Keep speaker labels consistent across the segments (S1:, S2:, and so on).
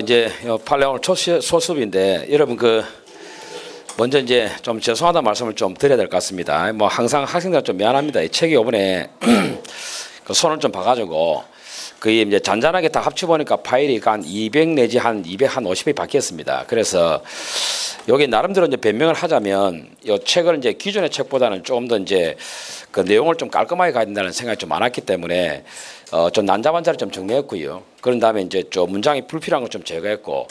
S1: 이제 판례 오늘 소수업인데 여러분 먼저 이제 좀 죄송하다는 말씀을 좀 드려야 될 것 같습니다. 뭐 항상 학생들 좀 미안합니다. 이 책이 이번에 그 손을 좀 봐가지고 거의 이제 잔잔하게 다 합쳐 보니까 파일이 한 200 내지 한 250이 바뀌었습니다. 그래서 여기 나름대로 이제 변명을 하자면 이 책을 이제 기존의 책보다는 조금 더 이제 그 내용을 좀 깔끔하게 가야 된다는 생각이 좀 많았기 때문에 좀 난잡한 자를 좀 정리했고요. 그런 다음에 이제 좀 문장이 불필요한 걸 좀 제거했고,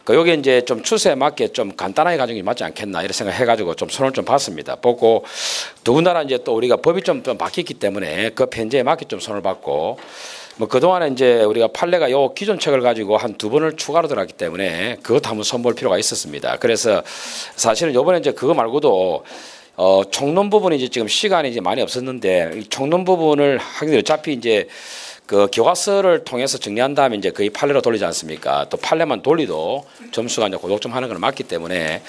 S1: 여기 이제 좀 추세에 맞게 좀 간단하게 가지고 맞지 않겠나 이런 생각 해가지고 좀 손을 좀 봤습니다. 보고 더군다나 이제 또 우리가 법이 좀 바뀌었기 때문에 그 편제에 맞게 좀 손을 봤고, 뭐 그동안에 이제 우리가 판례가 요 기존 책을 가지고 한 2번을 추가로 들어갔기 때문에 그것도 한번 손볼 필요가 있었습니다. 그래서 사실은 요번에 이제 그거 말고도 총론 부분이 이제 지금 시간이 이제 많이 없었는데 이 총론 부분을 하긴 어차피 이제 그 교과서를 통해서 정리한 다음에 이제 거의 판례로 돌리지 않습니까? 또 판례만 돌리도 점수가 이제 고독점 하는 건 맞기 때문에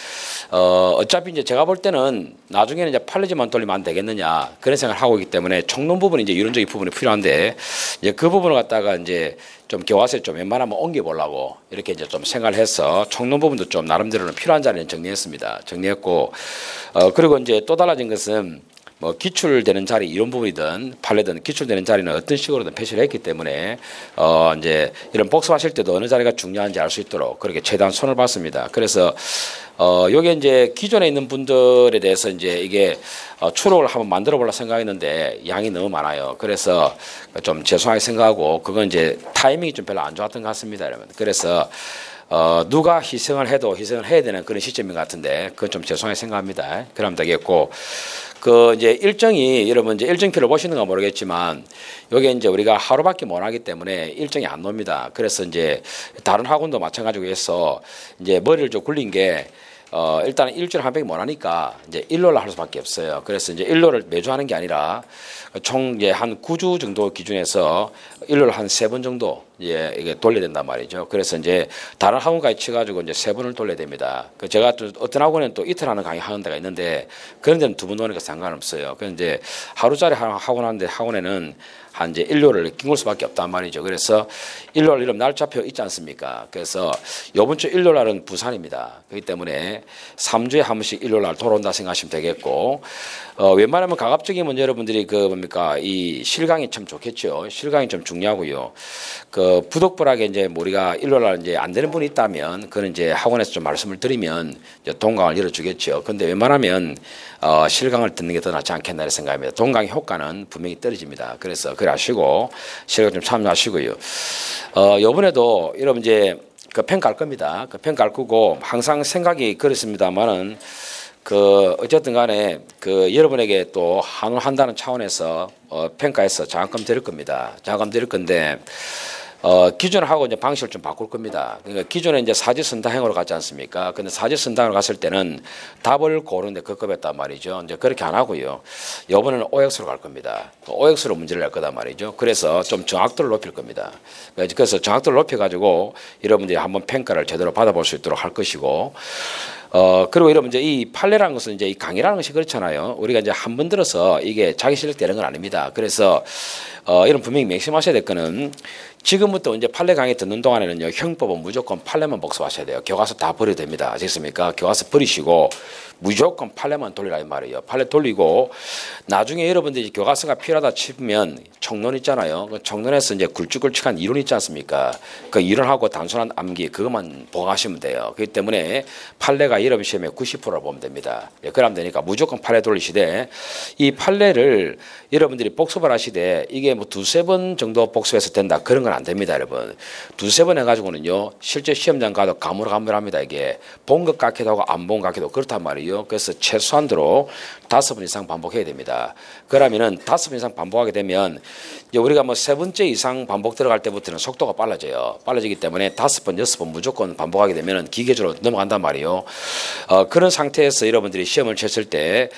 S1: 어차피 이제 제가 볼 때는 나중에는 이제 판례지만 돌리면 안 되겠느냐 그런 생각을 하고 있기 때문에 총론 부분이 이제 이론적인 부분이 필요한데 이제 그 부분을 갖다가 이제 좀 교과서에 좀 웬만하면 옮겨보려고 이렇게 이제 좀 생각을 해서 총론 부분도 좀 나름대로는 필요한 자리는 정리했습니다. 정리했고 그리고 이제 또 달라진 것은 뭐 기출되는 자리 이런 부분이든 판례든 기출되는 자리는 어떤 식으로든 표시를 했기 때문에 이제 이런 복습하실 때도 어느 자리가 중요한지 알 수 있도록 그렇게 최대한 손을 봤습니다. 그래서 여기 이제 기존에 있는 분들에 대해서 이제 이게 추록을 한번 만들어 보려 생각했는데 양이 너무 많아요. 그래서 좀 죄송하게 생각하고 그건 이제 타이밍이 좀 별로 안 좋았던 것 같습니다, 여러분. 그래서 누가 희생을 해도 희생을 해야 되는 그런 시점인 것 같은데 그건 좀 죄송하게 생각합니다. 그러면 되겠고 이제 일정이 여러분 이제 일정표를 보시는가 모르겠지만 여기 이제 우리가 하루밖에 못 하기 때문에 일정이 안 놉니다. 그래서 이제 다른 학원도 마찬가지로 해서 이제 머리를 좀 굴린 게 일단은 일주일에 한 번에 못 하니까 이제 일요일날 할 수밖에 없어요. 그래서 이제 일요일을 매주 하는 게 아니라 총 이제 한 9주 정도 기준에서 일요일 한 3번 정도 이게 돌려야 된단 말이죠. 그래서 이제 다른 학원까지 쳐가지고 이제 3번을 돌려야 됩니다. 제가 또 어떤 학원에는 또 이틀 하는 강의 하는 데가 있는데 그런 데는 2번 노니까 상관없어요. 그래서 이제 하루짜리 학원 하는데 학원에는 한 이제 일요일을 끼울 수밖에 없단 말이죠. 그래서 일요일 이름 날짜표 있지 않습니까? 그래서 이번 주 일요일 날은 부산입니다. 그렇기 때문에 3주에 한 번씩 일요일 날 돌아온다 생각하시면 되겠고 웬만하면 가급적이면 여러분들이 이 실강이 참 좋겠죠. 실강이 좀 중요하고요. 부득불하게 이제 우리가 일요일 날 이제 안 되는 분이 있다면 그는 이제 학원에서 좀 말씀을 드리면 이제 동강을 열어주겠죠. 근데 웬만하면 실강을 듣는 게 더 낫지 않겠나 이런 생각입니다. 동강의 효과는 분명히 떨어집니다. 그래서 그래 하시고 실강 좀 참여하시고요. 이번에도 여러분 이제 펜 깔 겁니다. 펜 깔 거고 항상 생각이 그렇습니다만은 어쨌든 간에 여러분에게 또 한다는 차원에서 평가해서 장학금 드릴 겁니다. 장학금 드릴 건데 기존하고 이제 방식을 좀 바꿀 겁니다. 그러니까 기존에 이제 사지선다형으로 갔지 않습니까? 근데 사지선다형으로 갔을 때는 답을 고르는데 급급했단 말이죠. 이제 그렇게 안 하고요. 이번에는 OX로 갈 겁니다. OX로 문제를 낼 거단 말이죠. 그래서 좀 정확도를 높일 겁니다. 그래서 정확도를 높여가지고 여러분들이 한번 평가를 제대로 받아볼 수 있도록 할 것이고 그리고 여러분 이제 이 판례라는 것은 이제 이 강의라는 것이 그렇잖아요. 우리가 이제 한 번 들어서 이게 자기 실력 되는 건 아닙니다. 그래서 이런 분명히 명심하셔야 될 거는 지금부터 이제 판례 강의 듣는 동안에는요, 형법은 무조건 판례만 복습하셔야 돼요. 교과서 다 버려도 됩니다. 아시겠습니까? 교과서 버리시고 무조건 판례만 돌리라 이 말이에요. 판례 돌리고 나중에 여러분들이 교과서가 필요하다 싶으면 총론 있잖아요. 그 총론에서 이제 굵직굵직한 이론 있지 않습니까? 그 이론하고 단순한 암기 그것만 보강하시면 돼요. 그렇기 때문에 판례가 여러분 시험에 90%를 보면 됩니다. 그러면 되니까 무조건 판례 돌리시되 이 판례를 여러분들이 복습을 하시되 이게 뭐 2-3번 정도 복습해서 된다 그런 건 안 됩니다, 여러분. 2-3번 해가지고는요 실제 시험장 가도 가물가물합니다. 이게 본 것 같기도 하고 안 본 것 같기도 하고 그렇단 말이에요. 그래서 최소한도로 5번 이상 반복해야 됩니다. 그러면은 5번 이상 반복하게 되면 이제 우리가 뭐 3번째 이상 반복 들어갈 때부터는 속도가 빨라져요. 빨라지기 때문에 5번, 6번 무조건 반복하게 되면은 기계적으로 넘어간단 말이에요. 그런 상태에서 여러분들이 시험을 쳤을 때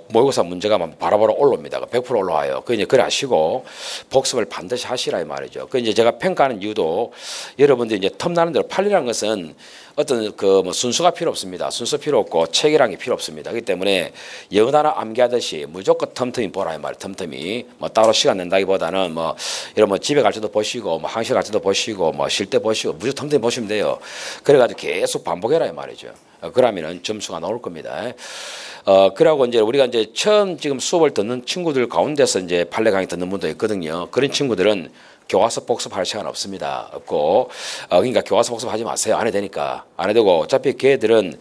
S1: 모의고사 문제가 바로바로 올라옵니다. 100% 올라와요. 그 이제 그래 하시고 복습을 반드시 하시라 이 말이죠. 그 이제 제가 평가하는 이유도 여러분들 이제 텀나는 대로 판례라는 것은 어떤 그 뭐 순서가 필요 없습니다. 순서 필요 없고 체계라는 게 필요 없습니다. 그렇기 때문에 영어 단어 암기하듯이 무조건 틈틈이 보라 이 말. 틈틈이 뭐 따로 시간 낸다기보다는 뭐 이런 뭐 집에 갈 때도 보시고 뭐 항실 갈 때도 보시고 뭐 쉴 때 보시고 무조건 틈틈이 보시면 돼요. 그래가지고 계속 반복해라 이 말이죠. 그러면은 점수가 나올 겁니다. 그러고 이제 우리가 이제 처음 지금 수업을 듣는 친구들 가운데서 이제 판례 강의 듣는 분도 있거든요. 그런 친구들은 교과서 복습할 시간 없습니다. 없고 그러니까 교과서 복습하지 마세요. 안 해도 되니까. 안 해도 되고 어차피 걔들은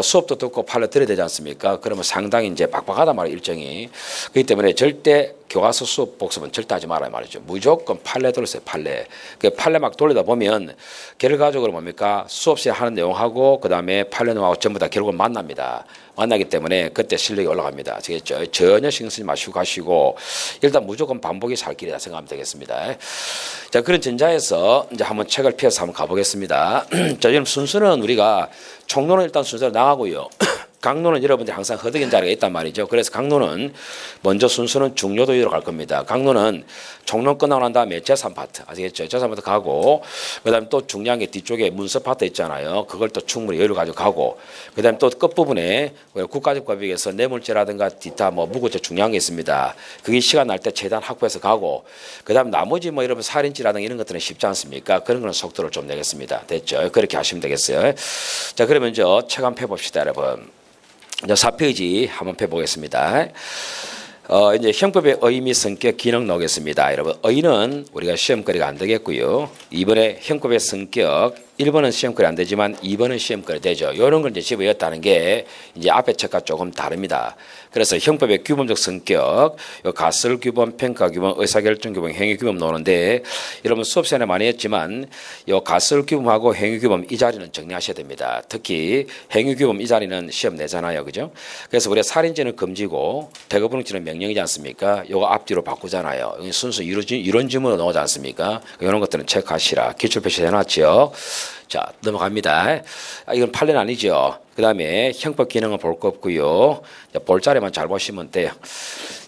S1: 수업도 듣고 판례 들어야 되지 않습니까? 그러면 상당히 이제 빡빡하단 말이에요. 일정이. 그렇기 때문에 절대 교과서 수업 복습은 절대 하지 말아요 말이죠. 무조건 판례 돌리세요. 판례. 그 판례 막 돌리다 보면 결과적으로 뭡니까? 수업 시에 하는 내용하고 그다음에 판례 내용하고 전부 다 결국은 만납니다. 만나기 때문에 그때 실력이 올라갑니다. 아시겠죠? 전혀 신경 쓰지 마시고 가시고 일단 무조건 반복이 살 길이다 생각하면 되겠습니다. 자, 그런 전자에서 이제 한번 책을 펴서 한번 가보겠습니다. 자, 여러분 순서는 우리가 총론은 일단 순서로 나가고요. 강론은 여러분들이 항상 허덕인 자리가 있단 말이죠. 그래서 강론은 먼저 순서는 중요도위로 갈 겁니다. 강론은 총론 끝나고 난 다음에 제3파트 아시겠죠? 제3파트 가고 그다음에 또 중요한 게 뒤쪽에 문서 파트 있잖아요. 그걸 또 충분히 여유를 가지고 가고 그다음에 또 끝부분에 국가적 법익에서 뇌물죄라든가 기타 뭐 무고죄 중요한 게 있습니다. 그게 시간 날 때 최대한 확보해서 가고 그다음 나머지 뭐 여러분 살인죄라든가 이런 것들은 쉽지 않습니까? 그런 거는 속도를 좀 내겠습니다. 됐죠? 그렇게 하시면 되겠어요. 자, 그러면 책 한번 펴봅시다, 여러분. 이제 4페이지 한번 펴보겠습니다. 이제 형법의 의의 및 성격 기능 나오겠습니다. 여러분, 의의는 우리가 시험거리가 안 되겠고요. 이번에 형법의 성격 1번은 시험거리 안 되지만 2번은 시험거리 되죠. 이런 걸 이제 집어였다는 게 이제 앞에 책과 조금 다릅니다. 그래서 형법의 규범적 성격, 가설 규범, 평가 규범, 의사결정 규범, 행위 규범 나오는데 여러분 수업 시간에 많이 했지만 요 가설 규범하고 행위 규범 이 자리는 정리하셔야 됩니다. 특히 행위 규범 이 자리는 시험 내잖아요. 그죠? 그래서 우리가 살인죄는 금지고 대거부능죄는 명령이지 않습니까? 요거 앞뒤로 바꾸잖아요. 순수 이론 지문으로 나오지 않습니까? 이런 것들은 체크하시라. 기출표시 해놨죠. 자, 넘어갑니다. 이건 판례는 아니죠. 그 다음에 형법 기능은 볼 거 없고요. 볼 자리만 잘 보시면 돼요.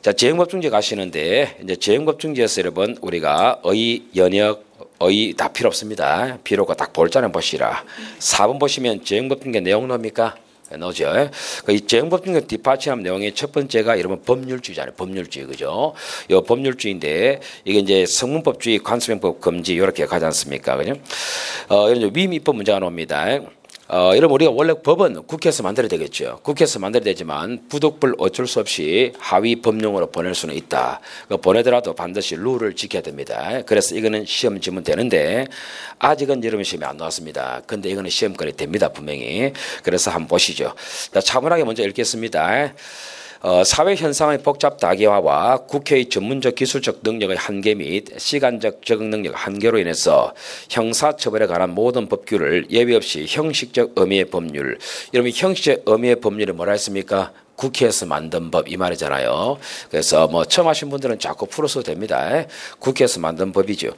S1: 자, 재형법중지 가시는데 이제 재형법중지에서 여러분 우리가 의, 연역, 의 다 필요 없습니다. 필요가 딱 볼 자리만 보시라. 4번 보시면 재형법중지 내용 나옵니까? 나오죠. 이 재형법중지 뒷받침하는 내용의 첫 번째가 여러분 법률주의잖아요. 법률주의, 그죠? 이 법률주의인데 이게 이제 성문법주의, 관습행법 금지 이렇게 가지 않습니까, 그죠? 이런 위임입법 문제가 나옵니다. 여러분 우리가 원래 법은 국회에서 만들어야 되겠죠. 국회에서 만들어야 되지만 부득불 어쩔 수 없이 하위 법령으로 보낼 수는 있다. 보내더라도 반드시 룰을 지켜야 됩니다. 그래서 이거는 시험 지문 되는데 아직은 여러분 시험이 안 나왔습니다. 근데 이거는 시험거리 됩니다. 분명히. 그래서 한번 보시죠. 자, 차분하게 먼저 읽겠습니다. 사회 현상의 복잡 다개화와 국회의 전문적 기술적 능력의 한계 및 시간적 적응 능력 한계로 인해서 형사처벌에 관한 모든 법규를 예외 없이 형식적 의미의 법률. 여러분 형식적 의미의 법률이 뭐라 했습니까? 국회에서 만든 법 이 말이잖아요. 그래서 뭐 처음 하신 분들은 자꾸 풀어서 됩니다. 국회에서 만든 법이죠.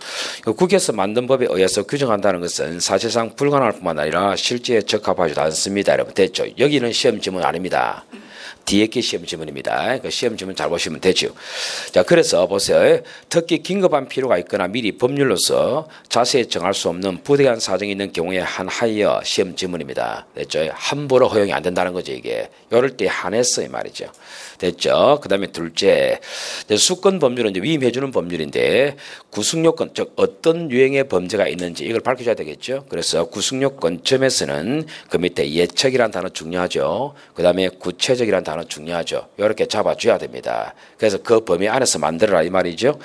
S1: 국회에서 만든 법에 의해서 규정한다는 것은 사실상 불가능할 뿐만 아니라 실제에 적합하지도 않습니다. 여러분 됐죠? 여기는 시험 지문 아닙니다. 뒤에 게 시험 지문입니다. 그 시험 지문 잘 보시면 되죠. 자, 그래서 보세요. 특히 긴급한 필요가 있거나 미리 법률로서 자세히 정할 수 없는 부득이한 사정이 있는 경우에 한하여 시험 지문입니다. 됐죠? 함부로 허용이 안 된다는 거죠, 이게. 이럴 때 한해서 이 말이죠. 됐죠? 그 다음에 둘째, 수권 법률은 이제 위임해주는 법률인데 구속요건, 즉 어떤 유형의 범죄가 있는지 이걸 밝혀줘야 되겠죠. 그래서 구속요건 점에서는 그 밑에 예측이라는 단어 중요하죠. 그 다음에 구체적이라는 단어 중요하죠. 이렇게 잡아줘야 됩니다. 그래서 그 범위 안에서 만들어라 이 말이죠.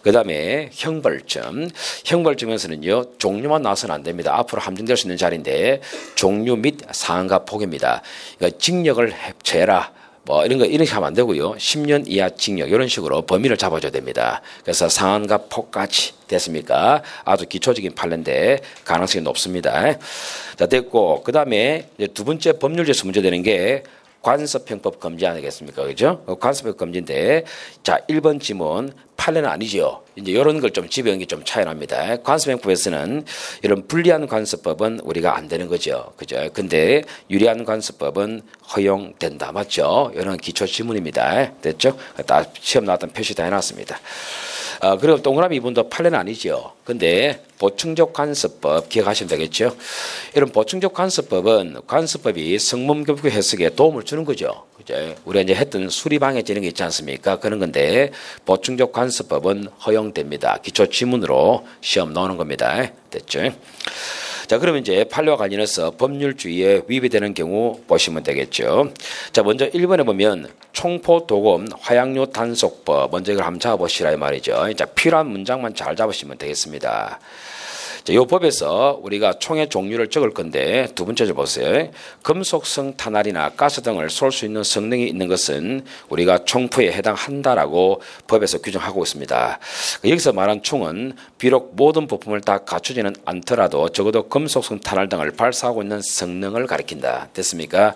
S1: 그 다음에 형벌점. 형벌점에서는요, 종류만 나와서는 안 됩니다. 앞으로 함정될 수 있는 자리인데 종류 및 상한가 폭입니다. 그러니까 징역을 합체해라. 뭐 이런 거 이렇게 하면 안 되고요. 10년 이하 징역 이런 식으로 범위를 잡아줘야 됩니다. 그래서 상한가 폭까지 됐습니까? 아주 기초적인 판례인데 가능성이 높습니다. 자, 됐고 그 다음에 두 번째 법률제에서 문제되는 게 관습형법 금지 아니겠습니까? 그죠? 관습형법 금지인데 자, 1번 지문 판례는 아니죠. 이제 이런 걸 좀 집어넣은 게 좀 차이 납니다. 관습형법에서는 이런 불리한 관습법은 우리가 안 되는 거죠. 그죠? 근데 유리한 관습법은 허용된다. 맞죠? 이런 기초 지문입니다. 됐죠? 다 시험 나왔던 표시 다 해놨습니다. 그리고 동그라미 2번도 판례는 아니죠. 근데 보충적 관습법 기억하시면 되겠죠. 이런 보충적 관습법은 관습법이 성문교부 해석에 도움을 주는 거죠. 그죠? 우리가 이제 했던 수리방해지는 게 있지 않습니까? 그런 건데 보충적 관습법은 허용됩니다. 기초 지문으로 시험 나오는 겁니다. 됐죠? 자, 그러면 이제 판례와 관련해서 법률주의에 위배되는 경우 보시면 되겠죠. 자, 먼저 1번에 보면 총포도금 화약류 단속법, 먼저 이걸 한번 잡아보시라 이 말이죠. 자, 필요한 문장만 잘 잡으시면 되겠습니다. 자, 이 법에서 우리가 총의 종류를 적을 건데 두 번째 줄 보세요. 금속성 탄알이나 가스 등을 쏠 수 있는 성능이 있는 것은 우리가 총포에 해당한다라고 법에서 규정하고 있습니다. 여기서 말한 총은 비록 모든 부품을 다 갖추지는 않더라도 적어도 금속성 탄알 등을 발사하고 있는 성능을 가리킨다. 됐습니까?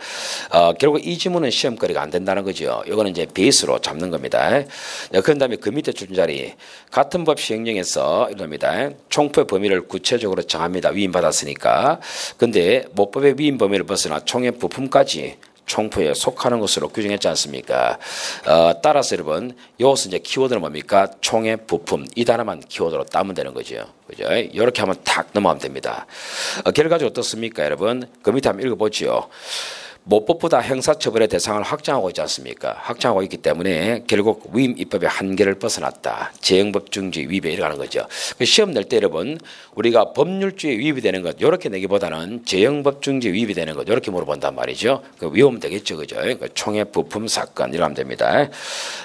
S1: 결국 이 지문은 시험거리가 안 된다는 거죠. 이거는 이제 베이스로 잡는 겁니다. 그런 다음에 그 밑에 줄 자리 같은 법 시행령에서 이럽니다. 총포의 범위를 구체적으로 정합니다. 위임받았으니까. 근데 모법의 위임 범위를 벗어나 총의 부품까지 총포에 속하는 것으로 규정했지 않습니까? 따라서 여러분, 여기서 이제 키워드는 뭡니까? 총의 부품. 이 단어만 키워드로 따면 되는 거죠. 그죠? 이렇게 하면 탁 넘어가면 됩니다. 결과적으로 어떻습니까, 여러분? 그 밑에 한번 읽어보죠. 모법보다 형사처벌의 대상을 확장하고 있지 않습니까? 확장하고 있기 때문에 결국 위임 입법의 한계를 벗어났다. 재형법 중지 위배 이라는 거죠. 시험 낼 때 여러분 우리가 법률주의 위배되는 것 이렇게 내기보다는 재형법 중지 위배되는 것 이렇게 물어본단 말이죠. 외우면 되겠죠, 그죠? 총의 부품 사건 이러면 됩니다.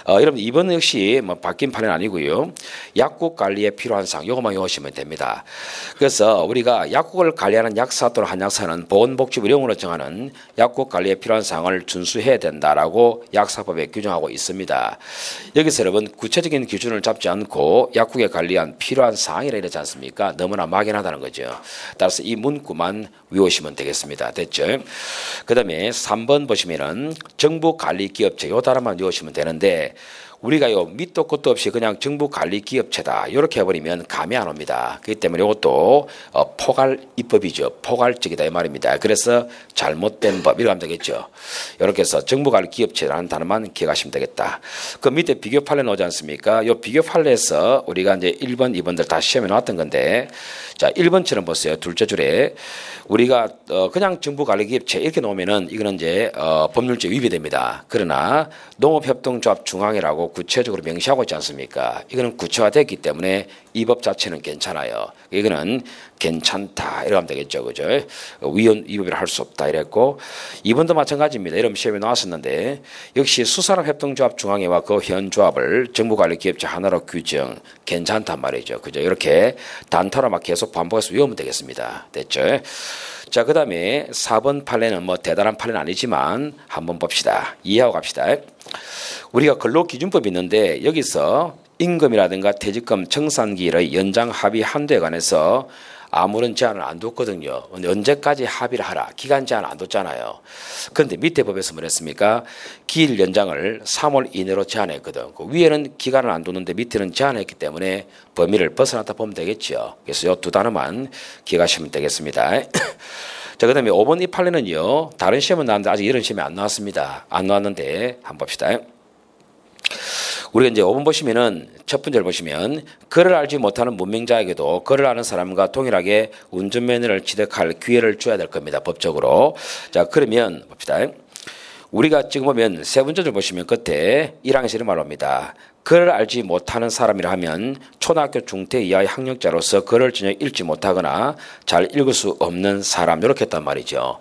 S1: 여러분 이번 역시 뭐 바뀐 판은 아니고요. 약국 관리에 필요한 사항 이것만 외우시면 됩니다. 그래서 우리가 약국을 관리하는 약사 또는 한약사는 보건복지부 령으로 정하는 약국 관리에 필요한 사항을 준수해야 된다라고 약사법에 규정하고 있습니다. 여기서 여러분 구체적인 기준을 잡지 않고 약국에 관리한 필요한 사항이라 이러지 않습니까? 너무나 막연하다는 거죠. 따라서 이 문구만 외우시면 되겠습니다. 됐죠? 그 다음에 3번 보시면은 정부관리기업체 이 단어만 외우시면 되는데 우리가 요 밑도 끝도 없이 그냥 정부관리기업체다 이렇게 해버리면 감이 안 옵니다. 그렇기 때문에 이것도 포괄 입법이죠. 포괄적이다 이 말입니다. 그래서 잘못된 법 이렇게 하면 되겠죠. 이렇게 해서 정부관리기업체라는 단어만 기억하시면 되겠다. 그 밑에 비교 판례 나오지 않습니까? 요 비교 판례에서 우리가 이제 1번, 2번들 다 시험에 나왔던 건데 자 1번처럼 보세요. 둘째 줄에 우리가 그냥 정부관리기업체 이렇게 놓으면은 이거는 이제 법률제 위배됩니다. 그러나 농업협동조합 중앙이라고 구체적으로 명시하고 있지 않습니까? 이거는 구체화됐기 때문에 이 법 자체는 괜찮아요. 이거는 괜찮다 이러면 되겠죠, 그죠? 위법이라 할 수 없다 이랬고 2번도 마찬가지입니다. 이런 시험에 나왔었는데 역시 수산업협동조합 중앙회와 그 현조합을 정부관리기업체 하나로 규정 괜찮단 말이죠, 그죠? 이렇게 단타로 막 계속 반복해서 외우면 되겠습니다. 됐죠? 자, 그 다음에 4번 판례는 뭐 대단한 판례는 아니지만 한번 봅시다. 이해하고 갑시다. 우리가 근로기준법이 있는데 여기서 임금이라든가 퇴직금 청산기일의 연장 합의 한도에 관해서 아무런 제한을 안 뒀거든요. 언제까지 합의를 하라. 기간 제한을 안 뒀잖아요. 그런데 밑에 법에서 뭐랬습니까? 기일 연장을 3월 이내로 제한했거든. 그 위에는 기간을 안 뒀는데 밑에는 제한했기 때문에 범위를 벗어났다 보면 되겠죠. 그래서 이 두 단어만 기억하시면 되겠습니다. 자, 그 다음에 5번 이 판례는요. 다른 시험은 나왔는데 아직 이런 시험이 안 나왔습니다. 안 나왔는데 한번 봅시다. 우리가 이제 5번 보시면은 첫 번째를 보시면 그를 알지 못하는 문명자에게도 그를 아는 사람과 동일하게 운전면허를 취득할 기회를 줘야 될 겁니다. 법적으로. 자, 그러면 봅시다. 우리가 지금 보면 세 번째 줄 보시면 끝에 1항에서 이런 말로 합니다. 글을 알지 못하는 사람이라 하면 초등학교 중퇴 이하의 학력자로서 글을 전혀 읽지 못하거나 잘 읽을 수 없는 사람 이렇게 했단 말이죠.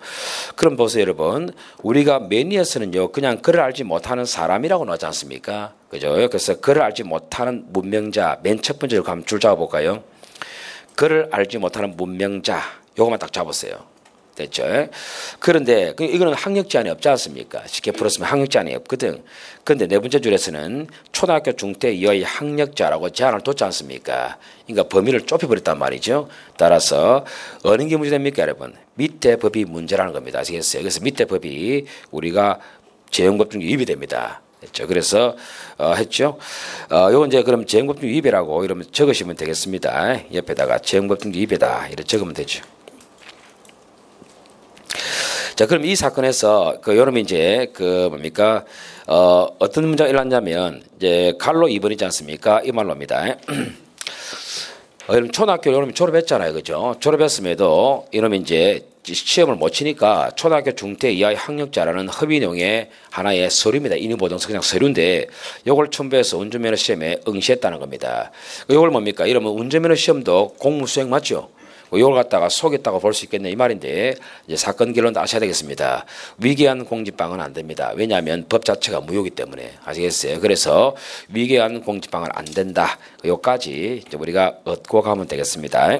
S1: 그럼 보세요 여러분. 우리가 매니에서는요 그냥 글을 알지 못하는 사람이라고 나오지 않습니까? 그죠? 그래서 글을 알지 못하는 문명자 맨 첫 번째로 한번 줄 잡아볼까요? 글을 알지 못하는 문명자 요것만 딱 잡으세요. 됐죠? 그런데 이거는 학력 제한이 없지 않습니까? 쉽게 풀었으면 학력 제한이 없거든. 그런데 네 번째 줄에서는 초등학교 중퇴 이하의 학력자라고 제한을 뒀지 않습니까? 그러니까 범위를 좁혀버렸단 말이죠. 따라서 어느 게 문제됩니까, 여러분? 밑에 법이 문제라는 겁니다. 아시겠어요? 그래서 밑에 법이 우리가 재형법 중에 위배됩니다. 했죠. 그래서 했죠. 요건 이제 그럼 재형법 중에 위배라고 이러면 적으시면 되겠습니다. 옆에다가 재형법 중에 위배다 이렇게 적으면 되죠. 자, 자, 그럼 이 사건에서 여러분이 이제 뭡니까? 어떤 문제가 일어났냐면 이제 갈로 2번이지 않습니까? 이 말로입니다. 여러분 초등학교 여러분이 졸업했잖아요, 그죠? 졸업했음에도 이놈이 이제 시험을 못 치니까 초등학교 중퇴 이하의 학력자라는 허위 내용의 하나의 서류입니다. 인유보증서 그냥 서류인데 요걸 첨부해서 운전면허 시험에 응시했다는 겁니다. 요걸 뭡니까? 이러면 운전면허 시험도 공무수행 맞죠? 이걸 갖다가 속였다고 볼 수 있겠네 이 말인데 이제 사건 결론 아셔야 되겠습니다. 위계한 공지방은 안 됩니다. 왜냐하면 법 자체가 무효이기 때문에 아시겠어요? 그래서 위계한 공지방은 안 된다. 요까지 이제 우리가 얻고 가면 되겠습니다.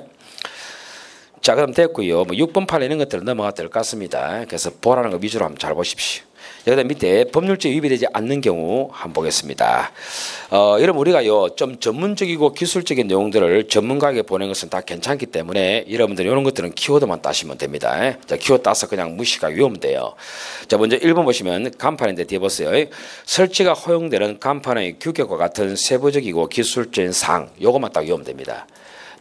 S1: 자, 그럼 됐고요. 6번 판에 있는 것들을 넘어가도 될 것 같습니다. 그래서 보라는 거 위주로 한번 잘 보십시오. 여기다 밑에 법률적 위배되지 않는 경우 한번 보겠습니다. 여러분 우리가요 좀 전문적이고 기술적인 내용들을 전문가에게 보낸 것은 다 괜찮기 때문에 여러분들 이런 것들은 키워드만 따시면 됩니다. 자, 키워드 따서 그냥 무시가 위험돼요. 자, 먼저 1번 보시면 간판인데 뒤에 보세요. 설치가 허용되는 간판의 규격과 같은 세부적이고 기술적인 사항 요것만 딱 외우면 됩니다.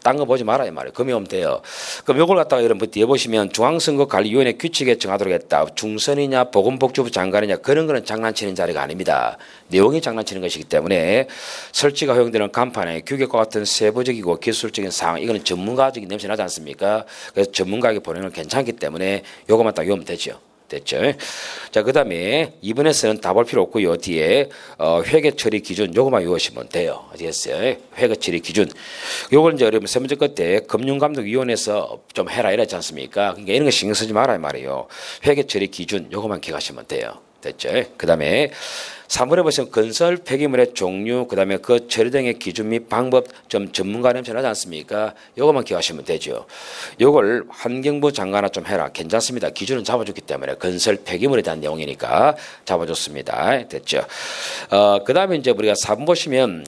S1: 딴 거 보지 말아요 말이에요. 그럼 외우면 돼요. 그럼 요걸 갖다가 여러분 뒤에 보시면 중앙선거관리위원회 규칙에 정하도록 했다. 중선이냐 보건복지부 장관이냐 그런 거는 장난치는 자리가 아닙니다. 내용이 장난치는 것이기 때문에 설치가 허용되는 간판의 규격과 같은 세부적이고 기술적인 사항 이거는 전문가적인 냄새 나지 않습니까? 그래서 전문가에게 보내는 건 괜찮기 때문에 요것만 딱 외우면 되죠. 됐죠. 자, 그 다음에 2번에서는 다 볼 필요 없고요. 뒤에 회계 처리 기준 요것만 외우시면 돼요. 아시겠어요? 회계 처리 기준. 요걸 이제 여러분 세 번째 끝에 금융감독위원회에서 좀 해라 이랬지 않습니까? 그러니까 이런 거 신경 쓰지 말아요 말이에요. 회계 처리 기준 요것만 기억하시면 돼요. 됐죠. 그 다음에 3번에 보시면 건설 폐기물의 종류, 그 다음에 그 처리 등의 기준 및 방법 좀 전문가 냄새 나지 않습니까? 요것만 기억하시면 되죠. 요걸 환경부 장관아 좀 해라. 괜찮습니다. 기준은 잡아줬기 때문에 건설 폐기물에 대한 내용이니까 잡아줬습니다. 됐죠. 그 다음에 이제 우리가 4번 보시면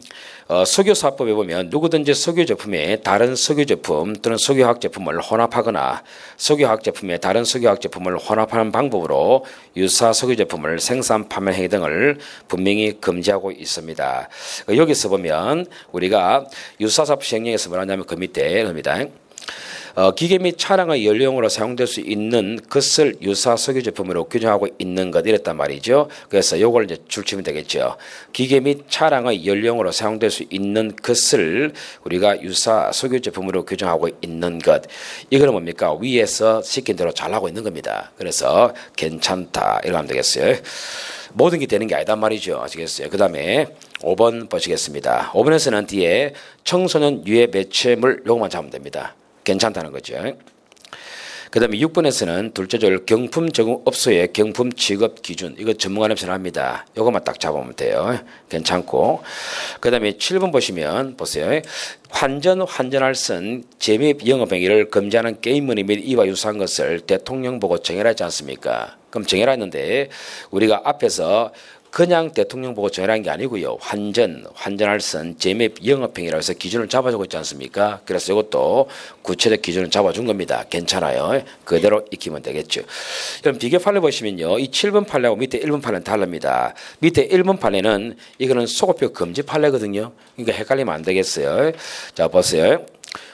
S1: 석유사업법에 보면 누구든지 석유 제품에 다른 석유 제품 또는 석유화학 제품을 혼합하거나 석유화학 제품에 다른 석유화학 제품을 혼합하는 방법으로 유사 석유 제품을 생산, 판매 행위 등을 분명히 금지하고 있습니다. 여기서 보면 우리가 유사사업 시행령에서 뭐라냐면 그 밑에 겁니다. 기계 및 차량의 연료용으로 사용될 수 있는 것을 유사 석유 제품으로 규정하고 있는 것 이랬단 말이죠. 그래서 요걸 이제 줄치면 되겠죠. 기계 및 차량의 연료용으로 사용될 수 있는 것을 우리가 유사 석유 제품으로 규정하고 있는 것. 이거는 뭡니까? 위에서 시킨 대로 잘하고 있는 겁니다. 그래서 괜찮다 이렇게 하면 되겠어요. 모든 게 되는 게 아니단 말이죠. 아시겠어요? 그 다음에 5번 보시겠습니다. 5번에서는 뒤에 청소년 유해 매체물 요것만 잡으면 됩니다. 괜찮다는 거죠. 그 다음에 6번에서는 둘째 줄 경품 제공업소의 경품 지급 기준 이거 전문가 냄새를 합니다. 이것만 딱 잡으면 돼요. 괜찮고 그 다음에 7번 보시면 보세요. 환전할 선 재미입 영업행위를 금지하는 게임머니 및 이와 유사한 것을 대통령 보고 정해라 했지 않습니까? 그럼 정해라 했는데 우리가 앞에서 그냥 대통령 보고 정해라는 게 아니고요. 환전할 선, 재매입, 영업행위라고 해서 기준을 잡아주고 있지 않습니까? 그래서 이것도 구체적 기준을 잡아준 겁니다. 괜찮아요. 그대로 익히면 되겠죠. 그럼 비교 판례 보시면요. 이 7번 판례하고 밑에 1번 판례는 다릅니다. 밑에 1번 판례는 이거는 소급표 금지 판례거든요. 그러니까 헷갈리면 안 되겠어요. 자, 보세요.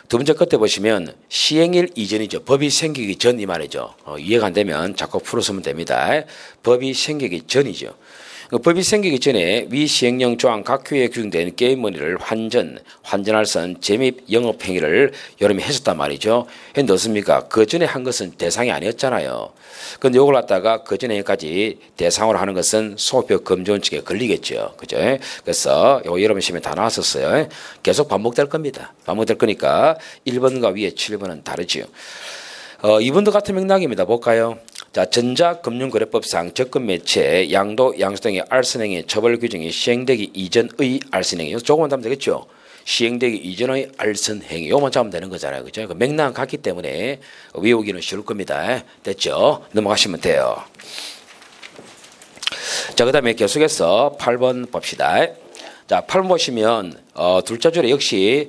S1: 두 번째 끝에 보시면 시행일 이전이죠. 법이 생기기 전 이 말이죠. 이해가 안 되면 자꾸 풀어쓰면 됩니다. 법이 생기기 전이죠. 법이 생기기 전에 위 시행령 조항 각 규에 규정된 게임머니를 환전할 선, 재미입, 영업행위를 여러분이 했었단 말이죠. 했는데 어떻습니까? 그 전에 한 것은 대상이 아니었잖아요. 그런데 이걸 갖다가 그 전에까지 대상으로 하는 것은 소급표 금지원칙에 걸리겠죠. 그죠? 그래서 이거 여러분 시험에 다 나왔었어요. 계속 반복될 겁니다. 반복될 거니까 1번과 위에 7번은 다르죠. 2번도 같은 맥락입니다. 볼까요? 자, 전자금융거래법상 적금매체, 양도, 양수 등의 알선행위 처벌 규정이 시행되기 이전의 알선행위. 조금만 하면 되겠죠. 시행되기 이전의 알선행위. 요만 잡으면 되는 거잖아요. 그죠? 그 맥락은 같기 때문에 외우기는 쉬울 겁니다. 됐죠? 넘어가시면 돼요. 자, 그 다음에 계속해서 8번 봅시다. 자, 8번 보시면 둘째 줄에 역시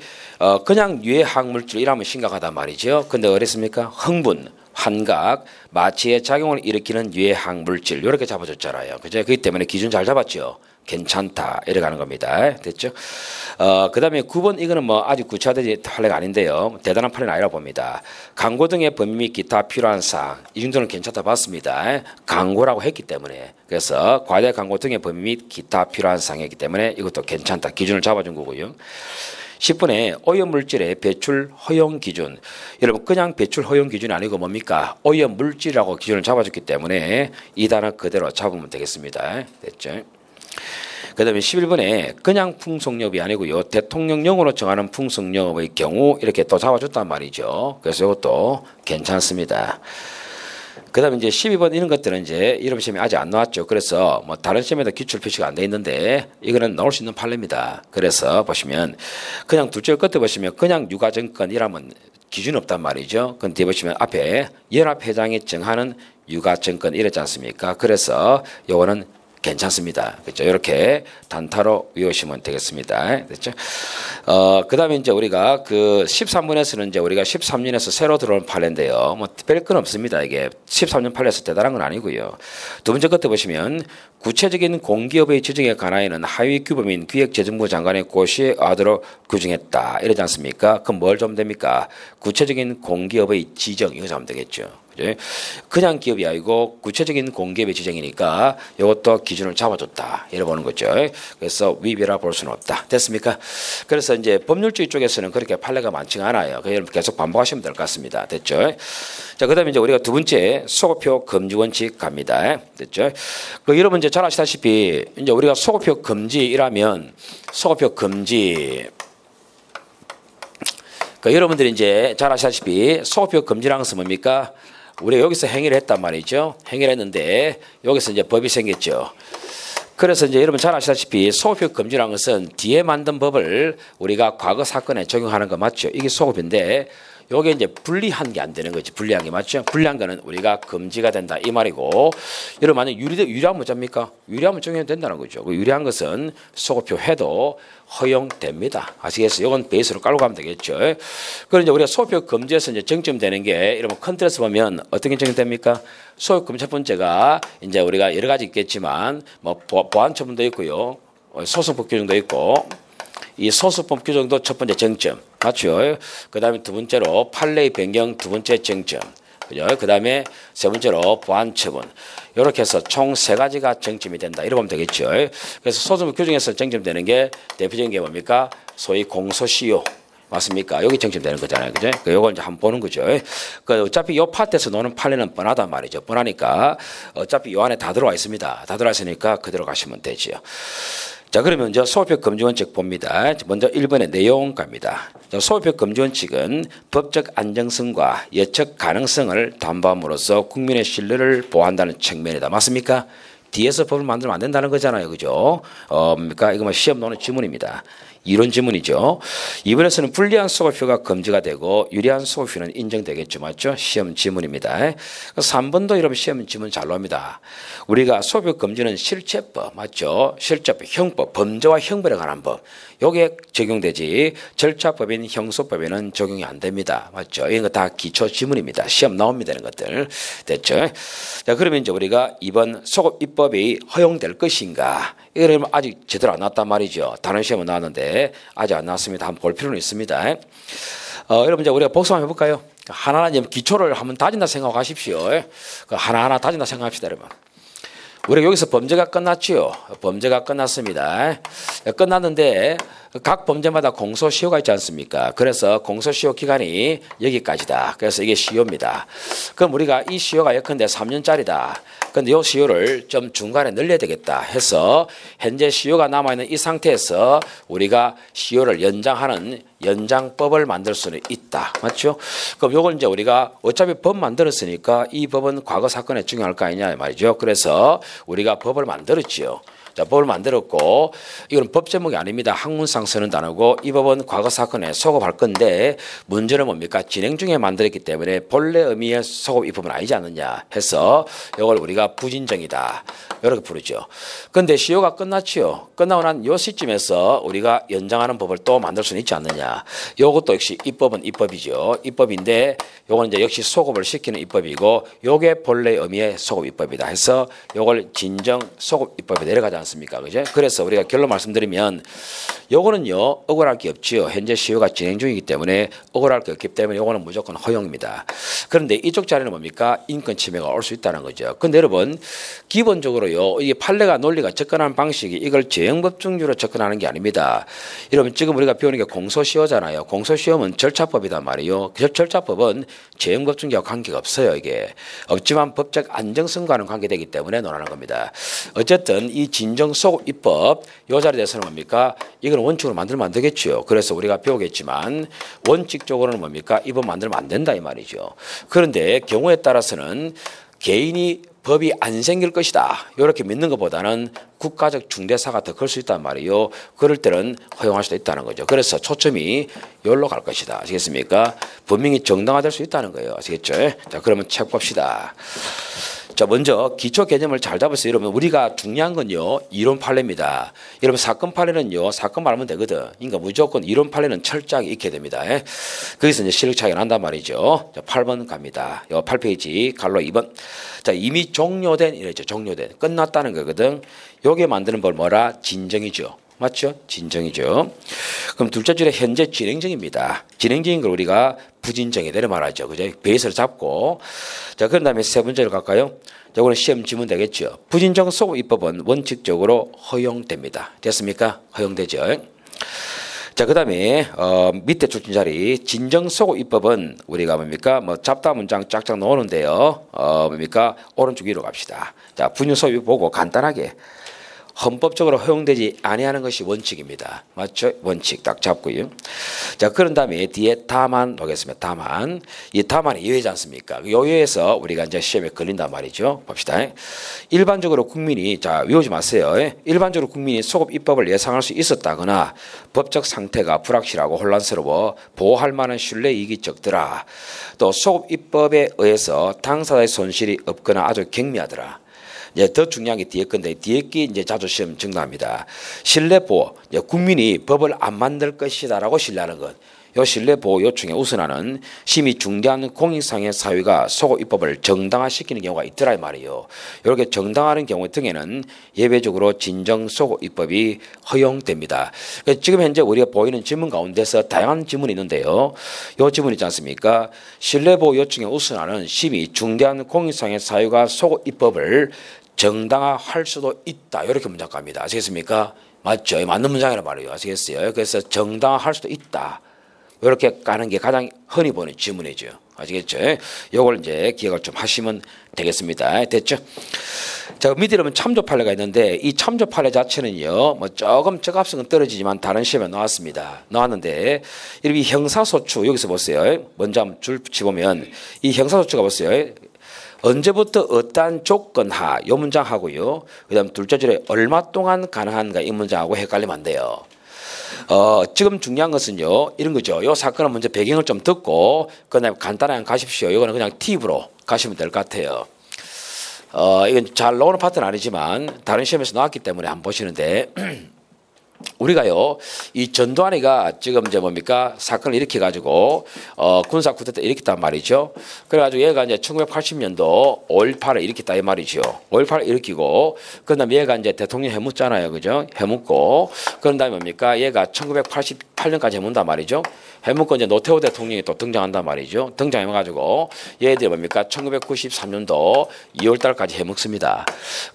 S1: 그냥 유해학물질 이라면 심각하단 말이죠. 근데 어랬습니까? 흥분, 환각, 마취의 작용을 일으키는 유해학물질 이렇게 잡아줬잖아요. 그죠? 그렇기 때문에 기준 잘 잡았죠. 괜찮다 이래 가는 겁니다. 됐죠? 그다음에 9번 이거는 뭐 아직 구체화되지 판례가 아닌데요. 대단한 판례는 아니라 봅니다. 강고 등의 범위 및 기타 필요한 사항 이 정도는 괜찮다 봤습니다. 강고라고 했기 때문에 그래서 과대 강고 등의 범위 및 기타 필요한 사항이기 때문에 이것도 괜찮다 기준을 잡아준 거고요. 10번에 오염물질의 배출 허용 기준. 여러분 그냥 배출 허용 기준이 아니고 뭡니까? 오염물질이라고 기준을 잡아줬기 때문에 이 단어 그대로 잡으면 되겠습니다. 됐죠? 그 다음에 11번에 그냥 풍속력이 아니고요. 대통령령으로 정하는 풍속력의 경우 이렇게 또 잡아줬단 말이죠. 그래서 이것도 괜찮습니다. 그 다음에 이제 12번 이런 것들은 이제 이름 시험이 아직 안 나왔죠. 그래서 뭐 다른 시험에도 기출 표시가 안 돼 있는데 이거는 나올 수 있는 판례입니다. 그래서 보시면 그냥 둘째 끝에 보시면 그냥 유가정권이라면 기준이 없단 말이죠. 근데 뒤에 보시면 앞에 연합회장이 정하는 유가정권 이랬지 않습니까? 그래서 요거는 괜찮습니다. 그렇죠? 이렇게 단타로 외우시면 되겠습니다. 됐죠? 그 다음에 이제 우리가 그 13번에서는 이제 우리가 13년에서 새로 들어온 판례인데요. 뭐 특별히 건 없습니다. 이게 13년 판례에서 대단한 건 아니고요. 두 번째 것도 보시면 구체적인 공기업의 지정에 관하여는 하위 규범인 기획재정부 장관의 고시에 의하도록 규정했다. 이러지 않습니까? 그럼 뭘 좀 됩니까? 구체적인 공기업의 지정 이거 하면 되겠죠. 그냥 기업이 아니고 구체적인 공기업의 지정이니까 이것도 기준을 잡아줬다 이래 보는 거죠. 그래서 위배라 볼 수는 없다. 됐습니까? 그래서 이제 법률주의 쪽에서는 그렇게 판례가 많지가 않아요. 여러분 계속 반복하시면 될 것 같습니다. 됐죠? 자, 그다음에 이제 우리가 두 번째 소고표 금지 원칙 갑니다. 됐죠? 여러분 이제 잘 아시다시피 이제 우리가 소고표 금지라면 소고표 금지 여러분들이 이제 잘 아시다시피 소고표 금지라는 것은 뭡니까? 우리가 여기서 행위를 했단 말이죠. 행위를 했는데 여기서 이제 법이 생겼죠. 그래서 이제 여러분 잘 아시다시피 소고표 금지라는 것은 뒤에 만든 법을 우리가 과거 사건에 적용하는 거 맞죠? 이게 소고표인데 요게 이제 불리한 게 안 되는 거지. 불리한 게 맞죠? 불리한 거는 우리가 금지가 된다 이 말이고 여러분 만약 유리하면 뭐입니까? 유리하면 적용이 된다는 거죠. 그 유리한 것은 소고표 해도 허용됩니다. 아시겠어요? 이건 베이스로 깔고 가면 되겠죠. 그럼 이제 우리가 소고표 금지에서 이제 정점되는 게 여러분 컨트롤에서 보면 어떻게 정점됩니까? 소고표 금지 첫 번째가 이제 우리가 여러 가지 있겠지만 뭐 보안 처분도 있고요. 소송법 규정도 있고 이 소수법 규정도 첫 번째 정점 맞죠? 그 다음에 두 번째로 판례의 변경 두 번째 정점 그죠? 그 다음에 세 번째로 보안 처분 이렇게 해서 총 세 가지가 정점이 된다 이렇게 보면 되겠죠. 그래서 소수법 규정에서 정점되는 게 대표적인 게 뭡니까? 소위 공소시효 맞습니까? 여기 정점되는 거잖아요. 그죠? 요걸 이제 한번 보는 거죠. 어차피 요 파트에서 노는 판례는 뻔하단 말이죠. 뻔하니까 어차피 요 안에 다 들어와 있습니다. 다 들어와 있으니까 그대로 가시면 되지요. 자, 그러면 이제 소고표 금지 원칙 봅니다. 먼저 1번의 내용 갑니다. 소고표 금지 원칙은 법적 안정성과 예측 가능성을 담보함으로써 국민의 신뢰를 보호한다는 측면이다. 맞습니까? 뒤에서 법을 만들면 안 된다는 거잖아요. 그죠? 뭡니까? 이거 뭐 시험 나오는 지문입니다. 이론 지문이죠. 이번에서는 불리한 소고표가 금지가 되고 유리한 소고표는 인정되겠죠. 맞죠? 시험 지문입니다. 3번도 여러분 시험 지문 잘 나옵니다. 우리가 소고표 금지는 실체법 맞죠? 실체법, 형법, 범죄와 형벌에 관한 법. 요게 적용되지 절차법인 형소법에는 적용이 안 됩니다. 맞죠? 이런 거 다 기초 지문입니다. 시험 나옵니다. 이런 것들. 됐죠? 자, 그러면 이제 우리가 이번 소급 입법이 허용될 것인가? 이거는 아직 제대로 안 나왔단 말이죠. 다른 시험은 나왔는데 아직 안 나왔습니다. 한번 볼 필요는 있습니다. 여러분 이제 우리가 복습 한번 해볼까요? 하나하나 기초를 한번 다진다 생각하십시오. 하나하나 다진다 생각합시다, 여러분. 우리가 여기서 범죄가 끝났지요. 범죄가 끝났습니다. 끝났는데 각 범죄마다 공소시효가 있지 않습니까? 그래서 공소시효 기간이 여기까지다. 그래서 이게 시효입니다. 그럼 우리가 이 시효가 예컨대 3년짜리다. 근데 이 시효를 좀 중간에 늘려야 되겠다 해서 현재 시효가 남아있는 이 상태에서 우리가 시효를 연장하는 연장법을 만들 수는 있다. 맞죠? 그럼 요걸 이제 우리가 어차피 법 만들었으니까 이 법은 과거 사건에 중요할 거 아니냐 말이죠. 그래서 우리가 법을 만들었지요. 자, 법을 만들었고 이건 법 제목이 아닙니다. 학문상 쓰는 단어고 이 법은 과거 사건에 소급할 건데 문제는 뭡니까? 진행 중에 만들었기 때문에 본래 의미의 소급 이 법은 아니지 않느냐 해서 이걸 우리가 부진정이다. 이렇게 부르죠. 그런데 시효가 끝났지요. 끝나고 난 요 시점에서 우리가 연장하는 법을 또 만들 수는 있지 않느냐. 있느냐. 요것도 역시 입법은 입법이죠. 입법인데 요건 이제 역시 소급을 시키는 입법이고 요게 본래 의미의 소급 입법이다 해서 요걸 진정 소급 입법에 내려가지 않습니까? 그죠? 그래서 우리가 결론 말씀드리면 요거는요 억울할 게 없지요. 현재 시효가 진행 중이기 때문에 억울할 게 없기 때문에 요거는 무조건 허용입니다. 그런데 이쪽 자리는 뭡니까? 인권 침해가 올 수 있다는 거죠. 근데 여러분 기본적으로요 이게 판례가 논리가 접근하는 방식이 이걸 재형법중주로 접근하는 게 아닙니다. 여러분 지금 우리가 배우는 게 공소시효잖아요. 공소시효는 절차법이단 말이에요. 절차법은 재형법중주와 관계가 없어요. 이게 없지만 법적 안정성과는 관계되기 때문에 논하는 겁니다. 어쨌든 이 진정소급 입법 요 자리에 대해서는 뭡니까? 이건 원칙으로 만들면 안 되겠죠. 그래서 우리가 배우겠지만 원칙적으로는 뭡니까? 이 법 만들면 안 된다 이 말이죠. 그런데 경우에 따라서는 개인이 법이 안 생길 것이다. 이렇게 믿는 것보다는 국가적 중대사가 더 클 수 있단 말이에요. 그럴 때는 허용할 수도 있다는 거죠. 그래서 초점이 여기로 갈 것이다. 아시겠습니까? 분명히 정당화될 수 있다는 거예요. 아시겠죠? 자, 그러면 책 봅시다. 자, 먼저 기초 개념을 잘 잡으세요. 여러분 우리가 중요한 건요 이론 판례입니다. 여러분 사건 판례는요 사건 말하면 되거든. 그러니까 무조건 이론 판례는 철저하게 익혀야 됩니다. 거기서 이제 실력 차이가 난단 말이죠. 자, 8번 갑니다. 요 8페이지 갈로 2번. 자, 이미 종료된 이랬죠. 종료된 끝났다는 거거든. 요게 만드는 걸 뭐라? 진정이죠. 맞죠? 진정이죠. 그럼 둘째 줄에 현재 진행 중입니다. 진행 중인 걸 우리가 부진정에 내려 말하죠. 그죠? 베이스를 잡고. 자, 그런 다음에 세 번째로 갈까요? 자, 오늘 시험 지문 되겠죠. 부진정 소급 입법은 원칙적으로 허용됩니다. 됐습니까? 허용되죠. 자, 그 다음에 밑에 줄진 자리 진정 소급 입법은 우리가 뭡니까? 뭐 잡다 문장 쫙쫙 놓는데요. 뭡니까? 오른쪽 위로 갑시다. 자, 부진 소급 입법 보고 간단하게. 헌법적으로 허용되지 아니하는 것이 원칙입니다. 맞죠? 원칙 딱 잡고요. 자, 그런 다음에 뒤에 다만 보겠습니다. 다만. 이 다만이 예외지 않습니까? 요 예외에서 우리가 이제 시험에 걸린단 말이죠. 봅시다. 일반적으로 국민이, 자, 외우지 마세요. 일반적으로 국민이 소급 입법을 예상할 수 있었다거나 법적 상태가 불확실하고 혼란스러워 보호할 만한 신뢰 이익이 적더라. 또 소급 입법에 의해서 당사자의 손실이 없거나 아주 경미하더라. 이제 더 중요한 게 뒤에 건데 뒤에 게 이제 자주 시험 증가합니다. 신뢰 보호, 국민이 법을 안 만들 것이다라고 신뢰하는 것. 요 신뢰 보호 요청에 우선하는 심히 중대한 공익상의 사유가 소급 입법을 정당화시키는 경우가 있더라 이 말이에요. 이렇게 정당화하는 경우 등에는 예외적으로 진정 소급 입법이 허용됩니다. 지금 현재 우리가 보이는 지문 가운데서 다양한 지문이 있는데요. 요 지문 있지 않습니까? 신뢰 보호 요청에 우선하는 심히 중대한 공익상의 사유가 소급 입법을 정당화할 수도 있다. 이렇게 문장 갑니다. 아시겠습니까? 맞죠? 맞는 문장이란 말이에요. 아시겠어요? 그래서 정당화할 수도 있다. 이렇게 까는 게 가장 흔히 보는 지문이죠. 아시겠죠? 요걸 이제 기억을 좀 하시면 되겠습니다. 됐죠? 자, 밑에 보면 참조 판례가 있는데 이 참조 판례 자체는요, 뭐 조금 적합성은 떨어지지만 다른 시험에 나왔습니다. 나왔는데 이 형사소추 여기서 보세요. 먼저 한번 줄 붙여보면 이 형사소추가 보세요. 언제부터 어떠한 조건 하, 요 문장하고요. 그 다음 둘째 줄에 얼마 동안 가능한가 이 문장하고 헷갈리면 안 돼요. 지금 중요한 것은요, 이런 거죠. 요 사건은 먼저 배경을 좀 듣고, 그 다음에 간단하게 가십시오. 이거는 그냥 팁으로 가시면 될 것 같아요. 이건 잘 나오는 파트는 아니지만, 다른 시험에서 나왔기 때문에 한번 보시는데, 우리가요, 이 전두환이가 지금 이제 뭡니까? 사건을 일으켜가지고, 군사 쿠데타 일으켰단 말이죠. 그래가지고 얘가 이제 1980년도 5.18을 일으켰다 이 말이죠. 5.18을 일으키고, 그 다음에 얘가 이제 대통령 해묻잖아요. 그죠? 해묻고, 그런 다음에 뭡니까? 얘가 1988년까지 해문단 말이죠. 해묻고 이제 노태우 대통령이 또 등장한단 말이죠. 등장해가지고, 얘들이 뭡니까? 1993년도 2월달까지 해먹습니다.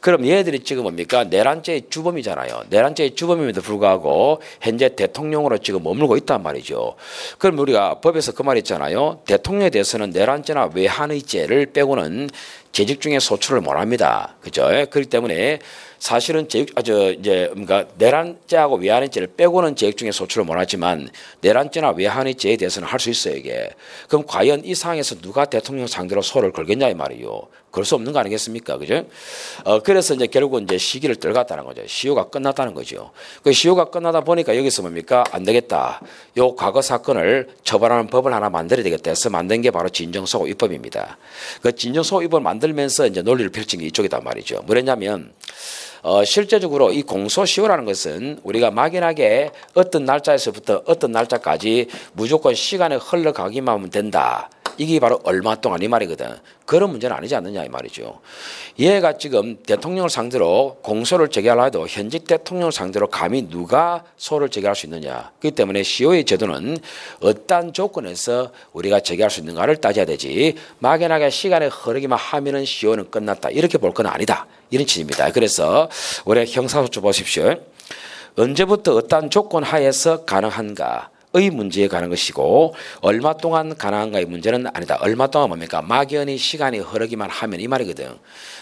S1: 그럼 얘들이 지금 뭡니까? 내란죄의 주범이잖아요. 내란죄의 주범임에도 불구하고 현재 대통령으로 지금 머물고 있단 말이죠. 그럼 우리가 법에서 그 말 있잖아요. 대통령에 대해서는 내란죄나 외환의 죄를 빼고는 재직 중에 소출을 못합니다. 그죠? 그렇기 때문에 사실은 그러니까 내란죄하고 외환의 죄를 빼고는 재직 중에 소출을 못하지만 내란죄나 외환의 죄에 대해서는 할 수 있어요 이게. 그럼 과연 이 상황에서 누가 대통령 상대로 소를 걸겠냐 이 말이요. 그럴 수 없는 거 아니겠습니까, 그죠? 그래서 이제 결국 이제 시기를 떨갔다는 거죠. 시효가 끝났다는 거죠. 그 시효가 끝나다 보니까 여기서 뭡니까? 안 되겠다. 요 과거 사건을 처벌하는 법을 하나 만들어야 되겠다 해서 만든 게 바로 진정소급 입법입니다. 그 진정소급 입법을 만들면서 이제 논리를 펼친 게 이쪽이단 말이죠. 뭐랬냐면. 실제적으로 이 공소시효라는 것은 우리가 막연하게 어떤 날짜에서부터 어떤 날짜까지 무조건 시간이 흘러가기만 하면 된다. 이게 바로 얼마 동안 이 말이거든. 그런 문제는 아니지 않느냐 이 말이죠. 얘가 지금 대통령을 상대로 공소를 제기하려 해도 현직 대통령을 상대로 감히 누가 소를 제기할 수 있느냐. 그렇기 때문에 시효의 제도는 어떠한 조건에서 우리가 제기할 수 있는가를 따져야 되지 막연하게 시간이 흐르기만 하면은 시효는 끝났다. 이렇게 볼 건 아니다. 이런 취지입니다. 그래서 우리 형사소추 보십시오. 언제부터 어떠한 조건 하에서 가능한가. 의 문제에 관한 것이고 얼마 동안 가능한가의 문제는 아니다. 얼마 동안 뭡니까? 막연히 시간이 흐르기만 하면 이 말이거든.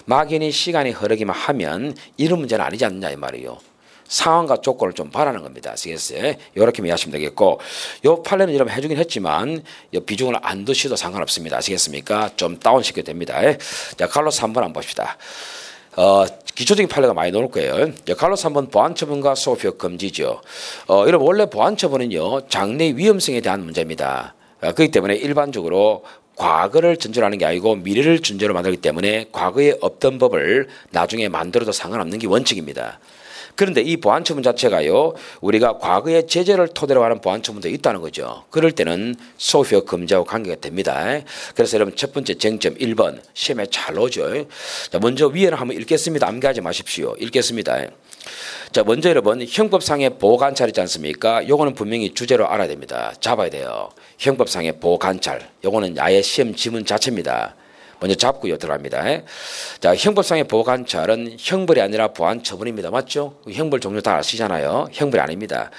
S1: 막연히 시간이 흐르기만 하면 이런 문제는 아니지 않느냐 이 말이에요. 상황과 조건을 좀 바라는 겁니다. 아시겠어요? 이렇게 이해하시면 되겠고 요 판례는 여러분 해주긴 했지만 요 비중을 안 두셔도 상관없습니다. 아시겠습니까? 좀 다운시켜도 됩니다. 자, 칼로스 3번 한번 봅시다. 기초적인 판례가 많이 나올 거예요. 칼로스 3번 보안처분과 소급효 금지죠. 여러분 원래 보안처분은요 장래 위험성에 대한 문제입니다. 그렇기 때문에 일반적으로 과거를 전제로 하는 게 아니고 미래를 전제로 만들기 때문에 과거에 없던 법을 나중에 만들어도 상관없는 게 원칙입니다. 그런데 이 보안처분 자체가요 우리가 과거의 제재를 토대로 하는 보안처분도 있다는 거죠. 그럴 때는 소급효 금지하고 관계가 됩니다. 그래서 여러분 첫 번째 쟁점 1번 시험에 잘 오죠. 자, 먼저 위에는 한번 읽겠습니다. 암기하지 마십시오. 읽겠습니다. 자, 먼저 여러분 형법상의 보호관찰 있지 않습니까? 요거는 분명히 주제로 알아야 됩니다. 잡아야 돼요. 형법상의 보호관찰. 요거는 아예 시험 지문 자체입니다. 먼저 잡고요 들어갑니다. 자, 형법상의 보호관찰은 형벌이 아니라 보안처분입니다. 맞죠? 형벌 종류 다 아시잖아요. 형벌이 아닙니다.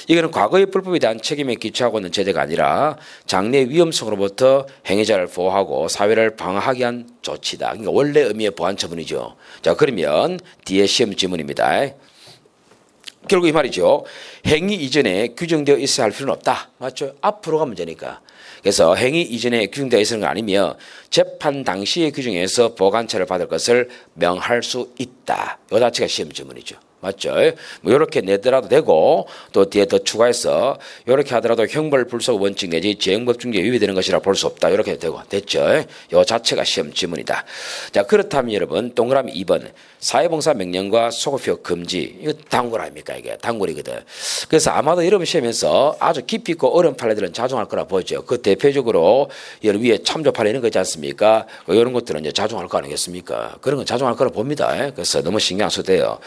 S1: 이거는 과거의 불법에 대한 책임에 기초하고 있는 제재가 아니라 장래 위험성으로부터 행위자를 보호하고 사회를 방어하기 위한 조치다. 그러니까 원래 의미의 보안처분이죠. 자, 그러면 뒤에 시험 지문입니다. 결국 이 말이죠. 행위 이전에 규정되어 있어야 할 필요는 없다. 맞죠? 앞으로가 문제니까. 그래서 행위 이전에 규정되어 있는 건 아니며 재판 당시의 규정에서 보관처를 받을 것을 명할 수 있다. 이 자체가 시험 지문이죠. 맞죠? 뭐 이렇게 내더라도 되고 또 뒤에 더 추가해서 이렇게 하더라도 형벌 불소급 원칙 내지 재형법 중에 위배되는 것이라 볼 수 없다. 이렇게 되고 됐죠? 이 자체가 시험 지문이다. 자, 그렇다면 여러분 동그라미 2번 사회봉사 명령과 소급효 금지. 이거 단골 아닙니까? 이게 단골이거든. 그래서 아마도 여러분 시험에서 아주 깊이 있고 어려운 판례들은 자중할 거라 보죠. 그 대표적으로 여기 위에 참조 판례 있는 거 있지 않습니까? 이런 것들은 이제 자중할 거 아니겠습니까? 그런 건 자중할 거라 봅니다. 그래서 너무 신경 안 써도 돼요.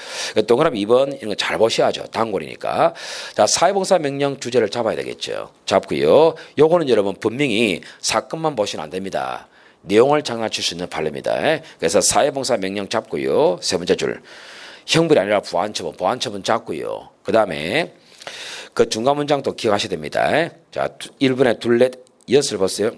S1: 동그라미 2번 이런 거 잘 보셔야죠. 단골이니까. 자, 사회봉사 명령 주제를 잡아야 되겠죠. 잡고요. 요거는 여러분 분명히 사건만 보시면 안 됩니다. 내용을 장난칠 수 있는 판례입니다. 그래서 사회봉사 명령 잡고요. 세 번째 줄 형벌이 아니라 보안처분, 보안처분 잡고요. 그 다음에 그 중간 문장도 기억하셔야 됩니다. 자, 1분에 둘넷 이엇을 보세요.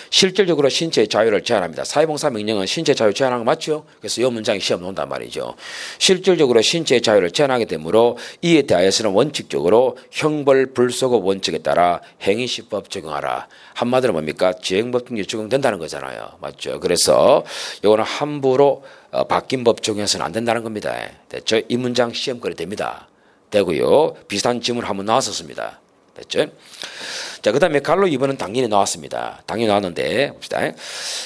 S1: 실질적으로 신체의 자유를 제한합니다. 사회봉사 명령은 신체 자유 제한하는 거 맞죠? 그래서 이 문장이 시험 논단 말이죠. 실질적으로 신체의 자유를 제한하게 되므로 이에 대하여서는 원칙적으로 형벌 불소급 원칙에 따라 행위시법 적용하라. 한마디로 뭡니까? 재형법 중에 적용된다는 거잖아요. 맞죠? 그래서 이거는 함부로 바뀐 법 적용해서는 안 된다는 겁니다. 됐죠? 이 문장 시험거리 됩니다. 되고요. 비슷한 질문 한번 나왔었습니다. 됐죠? 자, 그 다음에 갈로 2번은 당연히 나왔습니다. 당연히 나왔는데 봅시다.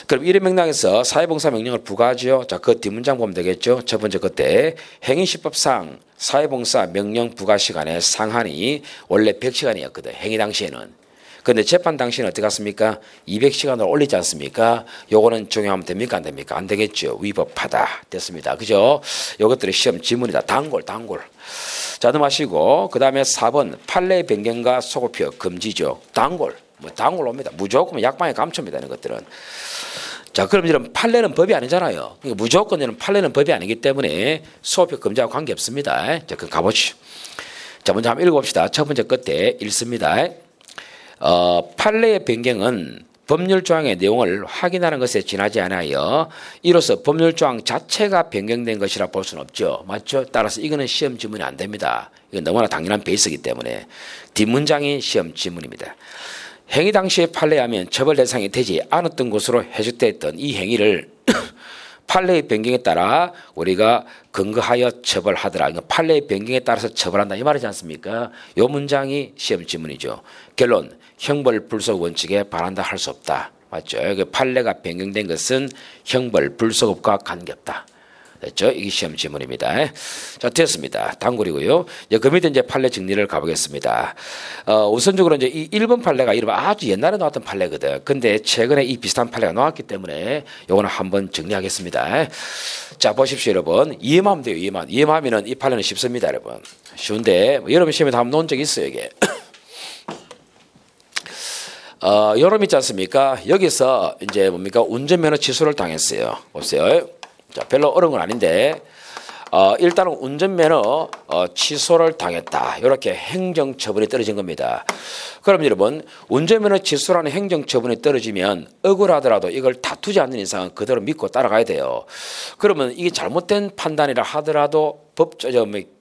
S1: 그럼 이런 맥락에서 사회봉사 명령을 부과하죠. 자, 그 뒷문장 보면 되겠죠. 첫 번째 그때 행위시법상 사회봉사 명령 부과 시간의 상한이 원래 100시간이었거든. 행위 당시에는. 그런데 재판 당시에는 어떻게 갔습니까? 200시간으로 올리지 않습니까? 요거는 적용하면 됩니까? 안 됩니까? 안 되겠죠. 위법하다. 됐습니다. 그죠? 요것들이 시험 지문이다. 단골. 자, 넘어가시고 그 다음에 4번 판례 변경과 소급효 금지죠. 단골. 뭐 단골 옵니다. 무조건 약방에 감춥니다. 이런 것들은. 자, 그럼 이런 판례는 법이 아니잖아요. 그러니까 무조건 이런 판례는 법이 아니기 때문에 소급효 금지하고 관계없습니다. 자, 그럼 가보시죠. 자, 먼저 한번 읽어봅시다. 첫 번째 끝에 읽습니다. 판례의 변경은 법률 조항의 내용을 확인하는 것에 지나지 않아요. 이로써 법률 조항 자체가 변경된 것이라 볼 수는 없죠. 맞죠? 따라서 이거는 시험 지문이 안 됩니다. 이건 너무나 당연한 베이스이기 때문에 뒷문장이 시험 지문입니다. 행위 당시에 판례하면 처벌 대상이 되지 않았던 것으로 해석됐던 이 행위를 판례의 변경에 따라 우리가 근거하여 처벌하더라. 그러니까 판례의 변경에 따라서 처벌한다. 이 말이지 않습니까? 이 문장이 시험 지문이죠. 결론, 형벌 불소급 원칙에 반한다 할 수 없다. 맞죠? 그 판례가 변경된 것은 형벌 불소급과 관계없다. 됐죠? 이게 시험 지문입니다. 자, 됐습니다. 단골이고요. 그 밑에 이제 판례 정리를 가보겠습니다. 우선적으로 이제 이 1번 판례가 이름 아주 옛날에 나왔던 판례거든. 근데 최근에 이 비슷한 판례가 나왔기 때문에 요거는 한번 정리하겠습니다. 자, 보십시오, 여러분. 이해하면 돼요, 이해만. 이해하면은 이 판례는 쉽습니다, 여러분. 쉬운데, 여러분 시험에 한번 놓은 적 있어요, 이게. 여름 있지 않습니까? 여기서 이제 뭡니까? 운전면허 취소를 당했어요. 보세요. 자, 별로 어려운 건 아닌데, 일단은 운전면허 취소를 당했다. 이렇게 행정처분이 떨어진 겁니다. 그럼 여러분, 운전면허 취소라는 행정처분이 떨어지면 억울하더라도 이걸 다투지 않는 이상은 그대로 믿고 따라가야 돼요. 그러면 이게 잘못된 판단이라 하더라도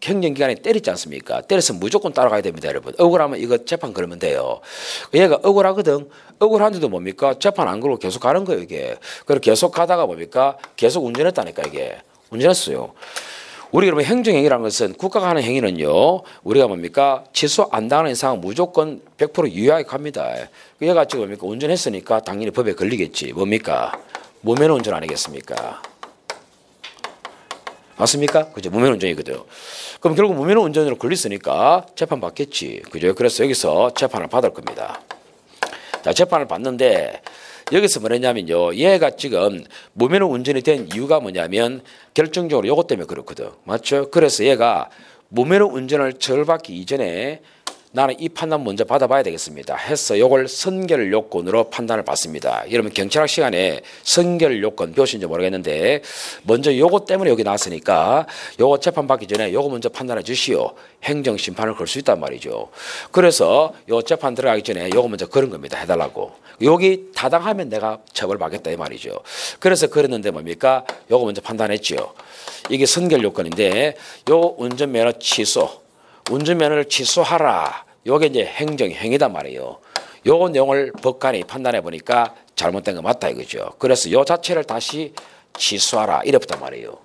S1: 행정기관이 때리지 않습니까? 때려서 무조건 따라가야 됩니다, 여러분. 억울하면 이거 재판 걸면 돼요. 얘가 억울하거든. 억울한데도 뭡니까? 재판 안 걸고 계속 가는 거예요, 이게. 그리고 계속 가다가 뭡니까? 계속 운전했다니까, 이게. 운전했어요. 우리 그러면 행정행위라는 것은 국가가 하는 행위는요, 우리가 뭡니까? 취소 안 당하는 이상은 무조건 100% 유효하게 갑니다. 얘가 지금 뭡니까? 운전했으니까 당연히 법에 걸리겠지. 뭡니까? 무면허 운전 아니겠습니까? 맞습니까? 그죠? 무면허 운전이거든요. 그럼 결국 무면허 운전으로 걸렸으니까 재판 받겠지. 그죠? 그래서 여기서 재판을 받을 겁니다. 자, 재판을 받는데 여기서 뭐냐면요. 얘가 지금 무면허 운전이 된 이유가 뭐냐면 결정적으로 요것 때문에 그렇거든. 맞죠? 그래서 얘가 무면허 운전을 처벌받기 이전에 나는 이 판단 먼저 받아봐야 되겠습니다. 해서 요걸 선결 요건으로 판단을 받습니다. 여러분 경찰학 시간에 선결 요건 배우신지 모르겠는데 먼저 요것 때문에 여기 나왔으니까 요거 재판받기 전에 요거 먼저 판단해 주시오. 행정심판을 걸 수 있단 말이죠. 그래서 요 재판 들어가기 전에 요거 먼저 걸은 겁니다. 해달라고. 여기 타당하면 내가 처벌받겠다 이 말이죠. 그래서 그랬는데 뭡니까? 요거 먼저 판단했죠. 이게 선결 요건인데 요 운전면허 취소. 운전면허를 취소하라. 요게 이제 행정행위단 말이에요. 요 내용을 법관이 판단해 보니까 잘못된 거 맞다 이거죠. 그래서 요 자체를 다시 취소하라. 이랬단 말이에요.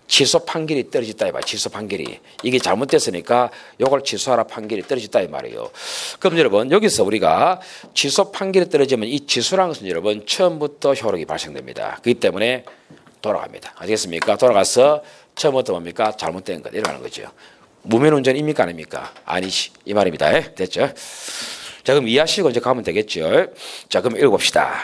S1: 취소 판결이 떨어졌다 이 말. 취소 판결이. 이게 잘못됐으니까 요걸 취소하라 판결이 떨어졌다 이 말이에요. 그럼 여러분 여기서 우리가 취소 판결이 떨어지면 이 취소라는 것은 여러분 처음부터 효력이 발생됩니다. 그렇기 때문에 돌아갑니다. 아시겠습니까? 돌아가서 처음부터 뭡니까? 잘못된 것 이러는 거죠. 무면허 운전입니까 아닙니까? 아니지 이 말입니다. 됐죠? 자 그럼 이해하시고 이제 가면 되겠죠. 자 그럼 읽어봅시다.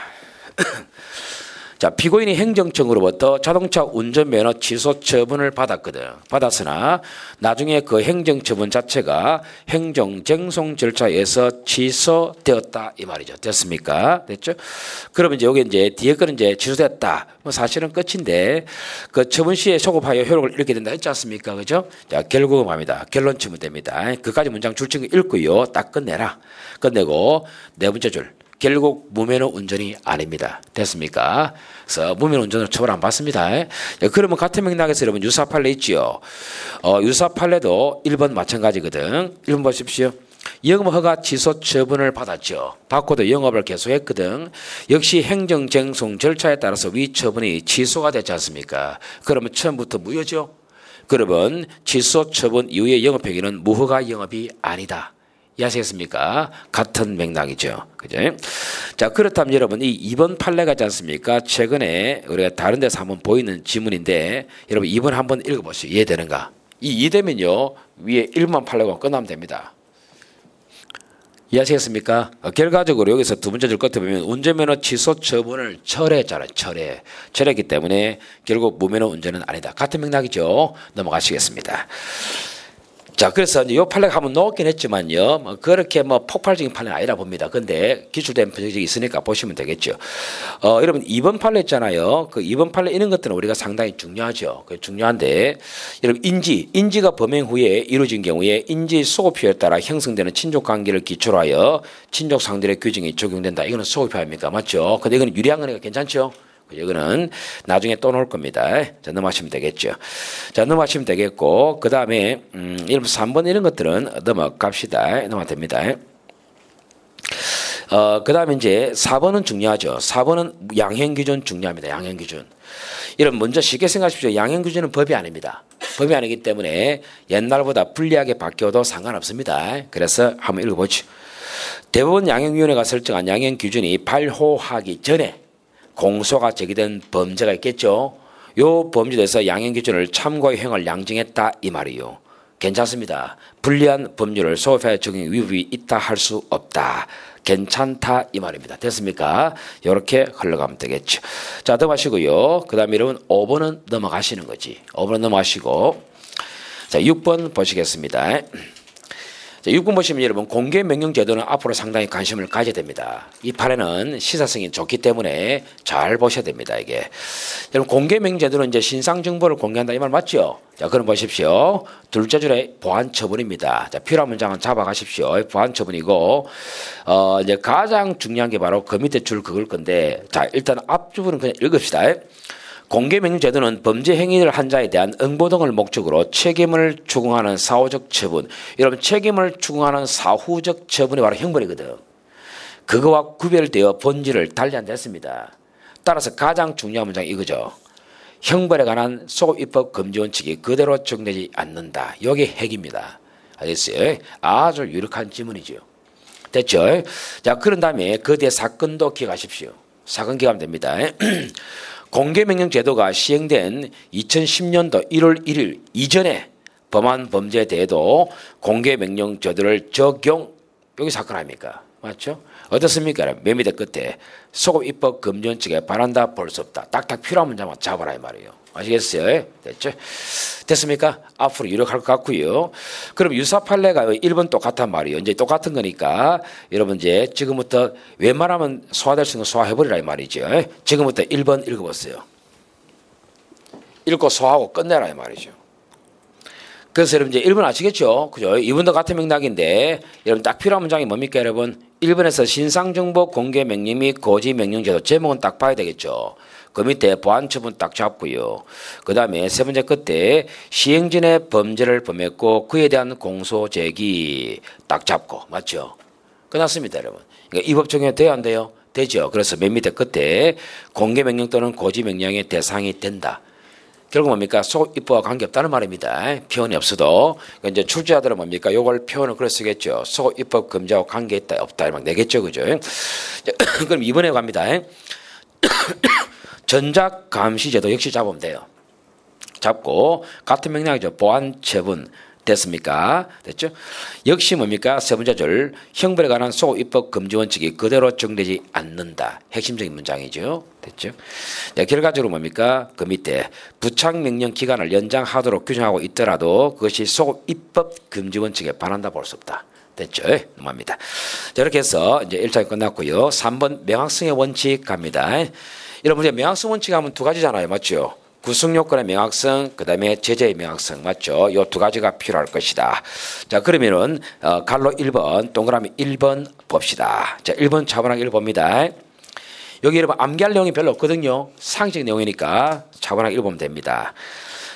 S1: 자 피고인이 행정청으로부터 자동차 운전면허 취소 처분을 받았거든. 받았으나 나중에 그 행정처분 자체가 행정쟁송 절차에서 취소되었다 이 말이죠. 됐습니까? 됐죠? 그러면 이제 여기 이제 뒤에 거는 이제 취소됐다. 뭐 사실은 끝인데 그 처분 시에 소급하여 효력을 잃게 된다 했지 않습니까? 그죠? 자 결국은 뭡니다. 결론 치면 됩니다. 그까지 문장 줄친 거 읽고요. 딱 끝내라. 끝내고 네 번째 줄. 결국 무면허 운전이 아닙니다. 됐습니까? 그래서 무면허 운전을 처벌 안 받습니다. 그러면 같은 맥락에서 여러분 유사 판례 있지요. 유사 판례도 1번 마찬가지거든. 1번 보십시오. 영업 허가 취소 처분을 받았죠. 받고도 영업을 계속했거든. 역시 행정쟁송 절차에 따라서 위 처분이 취소가 됐지 않습니까? 그러면 처음부터 무효죠. 그러면 취소 처분 이후의 영업 행위는 무허가 영업이 아니다. 이해하시겠습니까? 같은 맥락이죠. 그죠? 자, 그렇다면 여러분, 이 2번 판례가 있지 않습니까? 최근에 우리가 다른 데서 한번 보이는 지문인데, 여러분 2번 한번 읽어보시죠. 이해되는가? 이 이해되면요, 위에 1번 판례가 끝나면 됩니다. 이해하시겠습니까? 결과적으로 여기서 두 번째 줄 끝에 보면 운전면허 취소 처분을 철회했잖아요. 철회했기 때문에 결국 무면허 운전은 아니다. 같은 맥락이죠. 넘어가시겠습니다. 자, 그래서 이제 요 판례가 한번 넣었긴 했지만요. 뭐 그렇게 뭐 폭발적인 판례는 아니라 봅니다. 근데 기출된 표적이 있으니까 보시면 되겠죠. 여러분 2번 판례 있잖아요. 그 2번 판례 이런 것들은 우리가 상당히 중요하죠. 중요한데 여러분 인지가 범행 후에 이루어진 경우에 인지 소급표에 따라 형성되는 친족 관계를 기초로 하여 친족 상대의 규정이 적용된다. 이거는 소급표입니까? 맞죠? 근데 이거는 유리한 거니까 괜찮죠? 이거는 나중에 또 나올 겁니다. 자, 넘어가시면 되겠죠. 자, 넘어가시면 되겠고, 그 다음에, 3번 이런 것들은 넘어갑시다. 넘어가도 됩니다. 그 다음에 이제 4번은 중요하죠. 4번은 양형기준 중요합니다. 양형기준. 여러분, 먼저 쉽게 생각하십시오. 양형기준은 법이 아닙니다. 법이 아니기 때문에 옛날보다 불리하게 바뀌어도 상관없습니다. 그래서 한번 읽어보죠. 대법원 양형위원회가 설정한 양형기준이 발효하기 전에 공소가 제기된 범죄가 있겠죠. 요 범죄에 대해서 양형 기준을 참고의 형을 양정했다 이 말이요. 괜찮습니다. 불리한 법률을 소급하여 적용 위법이 있다 할 수 없다. 괜찮다 이 말입니다. 됐습니까? 이렇게 흘러가면 되겠죠. 자, 넘어가시고요. 그 다음에 여러분 5번은 넘어가시는 거지. 5번은 넘어가시고 자 6번 보시겠습니다. 자, 6번 보시면 여러분 공개명령 제도는 앞으로 상당히 관심을 가져야 됩니다. 이 판에는 시사성이 좋기 때문에 잘 보셔야 됩니다. 이게 여러분 공개명령 제도는 이제 신상 정보를 공개한다 이 말 맞죠? 자, 그럼 보십시오. 둘째 줄에 보안 처분입니다. 자, 필요한 문장은 잡아가십시오. 보안 처분이고 이제 가장 중요한 게 바로 그 밑에 줄 그걸 건데 자, 일단 앞부분은 그냥 읽읍시다. 공개명령 제도는 범죄 행위를 한 자에 대한 응보 등을 목적으로 책임을 추궁하는 사후적 처분. 여러분 책임을 추궁하는 사후적 처분이 바로 형벌이거든. 그거와 구별되어 본질을 달리한다 했습니다. 따라서 가장 중요한 문장이 이거죠. 형벌에 관한 소급입법 금지 원칙이 그대로 적용되지 않는다. 이게 핵입니다. 알겠어요? 아주 유력한 지문이죠. 됐죠? 자, 그런 다음에 그 뒤에 사건도 기억하십시오. 사건 기억하면 됩니다. 공개명령 제도가 시행된 2010년도 1월 1일 이전에 범한 범죄에 대해도 공개명령 제도를 적용, 여기 사건 아닙니까? 맞죠? 어떻습니까? 맨 밑에 끝에 소급입법 금지 원칙에 반한다 볼 수 없다. 딱딱 필요한 문장만 잡아라 이 말이에요. 아시겠어요? 됐죠? 됐습니까? 앞으로 유력할 것 같고요. 그럼 유사 판례가 1번 똑같단 말이에요. 이제 똑같은 거니까 여러분 이제 지금부터 웬만하면 소화될 수 있는 거 소화해버리라 이 말이죠. 지금부터 1번 읽어보세요. 읽고 소화하고 끝내라 이 말이죠. 그래서 여러분 이제 1번 아시겠죠? 그죠? 2번도 같은 맥락인데 여러분 딱 필요한 문장이 뭡니까 여러분? 1번에서 신상정보 공개 명령 및 고지 명령 제도 제목은 딱 봐야 되겠죠. 그 밑에 보안 처분 딱 잡고요. 그 다음에 세 번째 끝에 시행 전에 범죄를 범했고 그에 대한 공소 제기 딱 잡고 맞죠? 끝났습니다 여러분. 그러니까 이 법 적용이 돼야 안 돼요? 되죠. 그래서 맨 밑에 끝에 공개 명령 또는 고지 명령의 대상이 된다. 결국 뭡니까? 소급입법과 관계없다는 말입니다. 표현이 없어도. 그러니까 이제 출제자들은 뭡니까? 요걸 표현을 그래 쓰겠죠. 소급입법 금지하고 관계있다 없다 이렇게 내겠죠. 그죠? 그럼 이번에 갑니다. 전작감시제도 역시 잡으면 돼요. 잡고 같은 맥락이죠. 보안 처분 됐습니까? 됐죠? 역시 뭡니까? 세 번째 줄 형벌에 관한 소급입법 금지 원칙이 그대로 적용되지 않는다. 핵심적인 문장이죠. 됐죠? 네, 결과적으로 뭡니까? 그 밑에 부착명령 기간을 연장하도록 규정하고 있더라도 그것이 소급입법 금지 원칙에 반한다 볼 수 없다. 됐죠? 넘어갑니다. 자, 이렇게 해서 이제 1차가 끝났고요. 3번 명확성의 원칙 갑니다. 여러분 이제 명확성 원칙 하면 두 가지잖아요. 맞죠? 구성요건의 명확성, 그 다음에 제재의 명확성, 맞죠? 요 두 가지가 필요할 것이다. 자, 그러면은, 갈로 1번, 동그라미 1번 봅시다. 자, 1번 차분하게 읽어봅니다. 여기 여러분 암기할 내용이 별로 없거든요. 상식 내용이니까 차분하게 읽어보면 됩니다.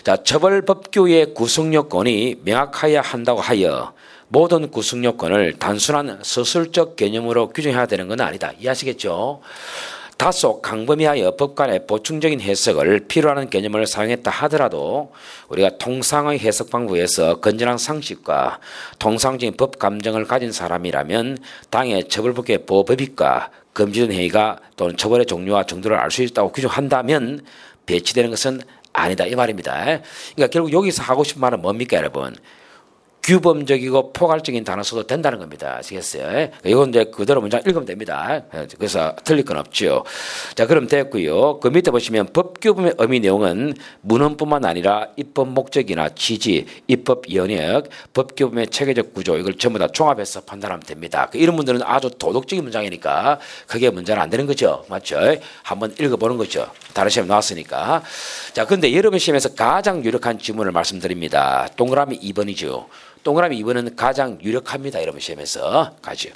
S1: 자, 처벌법규의 구성요건이 명확해야 한다고 하여 모든 구성요건을 단순한 서술적 개념으로 규정해야 되는 건 아니다. 이해하시겠죠? 다소 강범위하여 법관의 보충적인 해석을 필요로 하는 개념을 사용했다 하더라도 우리가 통상의 해석 방법에서 건전한 상식과 통상적인 법 감정을 가진 사람이라면 당의 처벌법규의 보호법익과 금지된 행위가 또는 처벌의 종류와 정도를 알 수 있다고 규정한다면 배치되는 것은 아니다 이 말입니다. 그러니까 결국 여기서 하고 싶은 말은 뭡니까 여러분? 규범적이고 포괄적인 단어 써도 된다는 겁니다. 아시겠어요? 이건 이제 그대로 문장 읽으면 됩니다. 그래서 틀릴 건 없죠. 자, 그럼 됐고요. 그 밑에 보시면 법규범의 의미 내용은 문헌뿐만 아니라 입법 목적이나 취지, 입법 연역, 법규범의 체계적 구조 이걸 전부 다 종합해서 판단하면 됩니다. 이런 분들은 아주 도덕적인 문장이니까 그게 문제는 안 되는 거죠. 맞죠? 한번 읽어보는 거죠. 다른 시험에 나왔으니까. 자, 근데 여러분 시험에서 가장 유력한 지문을 말씀드립니다. 동그라미 2번이죠. 동그라미 2번은 가장 유력합니다. 여러분 시험에서 가죠.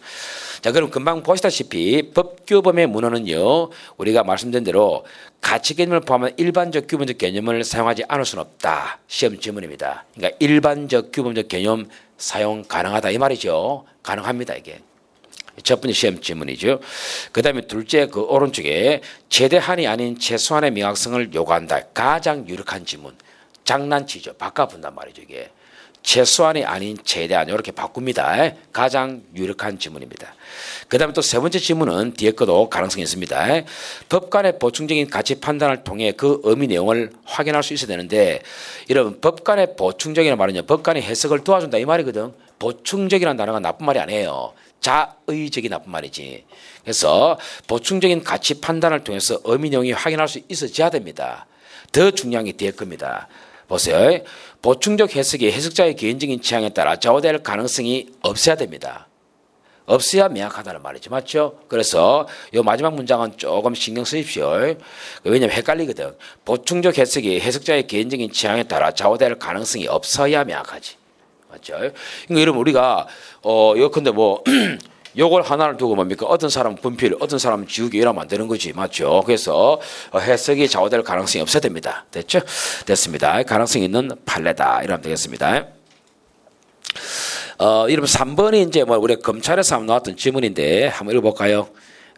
S1: 자, 그럼 금방 보시다시피 법규범의 문헌은요. 우리가 말씀드린 대로 가치 개념을 포함한 일반적 규범적 개념을 사용하지 않을 수는 없다. 시험 지문입니다. 그러니까 일반적 규범적 개념 사용 가능하다 이 말이죠. 가능합니다 이게. 첫 번째 시험 지문이죠. 그 다음에 둘째 그 오른쪽에 최대한이 아닌 최소한의 명확성을 요구한다. 가장 유력한 지문. 장난치죠. 바꿔본단 말이죠 이게. 최소한이 아닌 최대한 이렇게 바꿉니다. 가장 유력한 지문입니다. 그 다음에 또 세 번째 지문은 뒤에 것도 가능성이 있습니다. 법관의 보충적인 가치 판단을 통해 그 의미 내용을 확인할 수 있어야 되는데 이런 법관의 보충적이라는 말은요. 법관의 해석을 도와준다 이 말이거든. 보충적이라는 단어가 나쁜 말이 아니에요. 자의적인 나쁜 말이지. 그래서 보충적인 가치 판단을 통해서 의미 내용이 확인할 수 있어야 됩니다. 더 중요한 게 뒤에 겁니다. 보세요. 보충적 해석이 해석자의 개인적인 취향에 따라 좌우될 가능성이 없어야 됩니다. 없어야 명확하다는 말이죠. 맞죠? 그래서 이 마지막 문장은 조금 신경 쓰십시오. 왜냐하면 헷갈리거든. 보충적 해석이 해석자의 개인적인 취향에 따라 좌우될 가능성이 없어야 명확하지. 맞죠? 그러니까 여러분 우리가 요컨대 뭐 요걸 하나를 두고 뭡니까? 어떤 사람은 분필, 어떤 사람은 지우개 이러면 안 되는 거지. 맞죠? 그래서 해석이 좌우될 가능성이 없어야 됩니다. 됐죠? 됐습니다. 가능성이 있는 판례다. 이러면 되겠습니다. 여러분 3번이 이제 뭐 우리 검찰에서 한번 나왔던 지문인데 한번 읽어볼까요?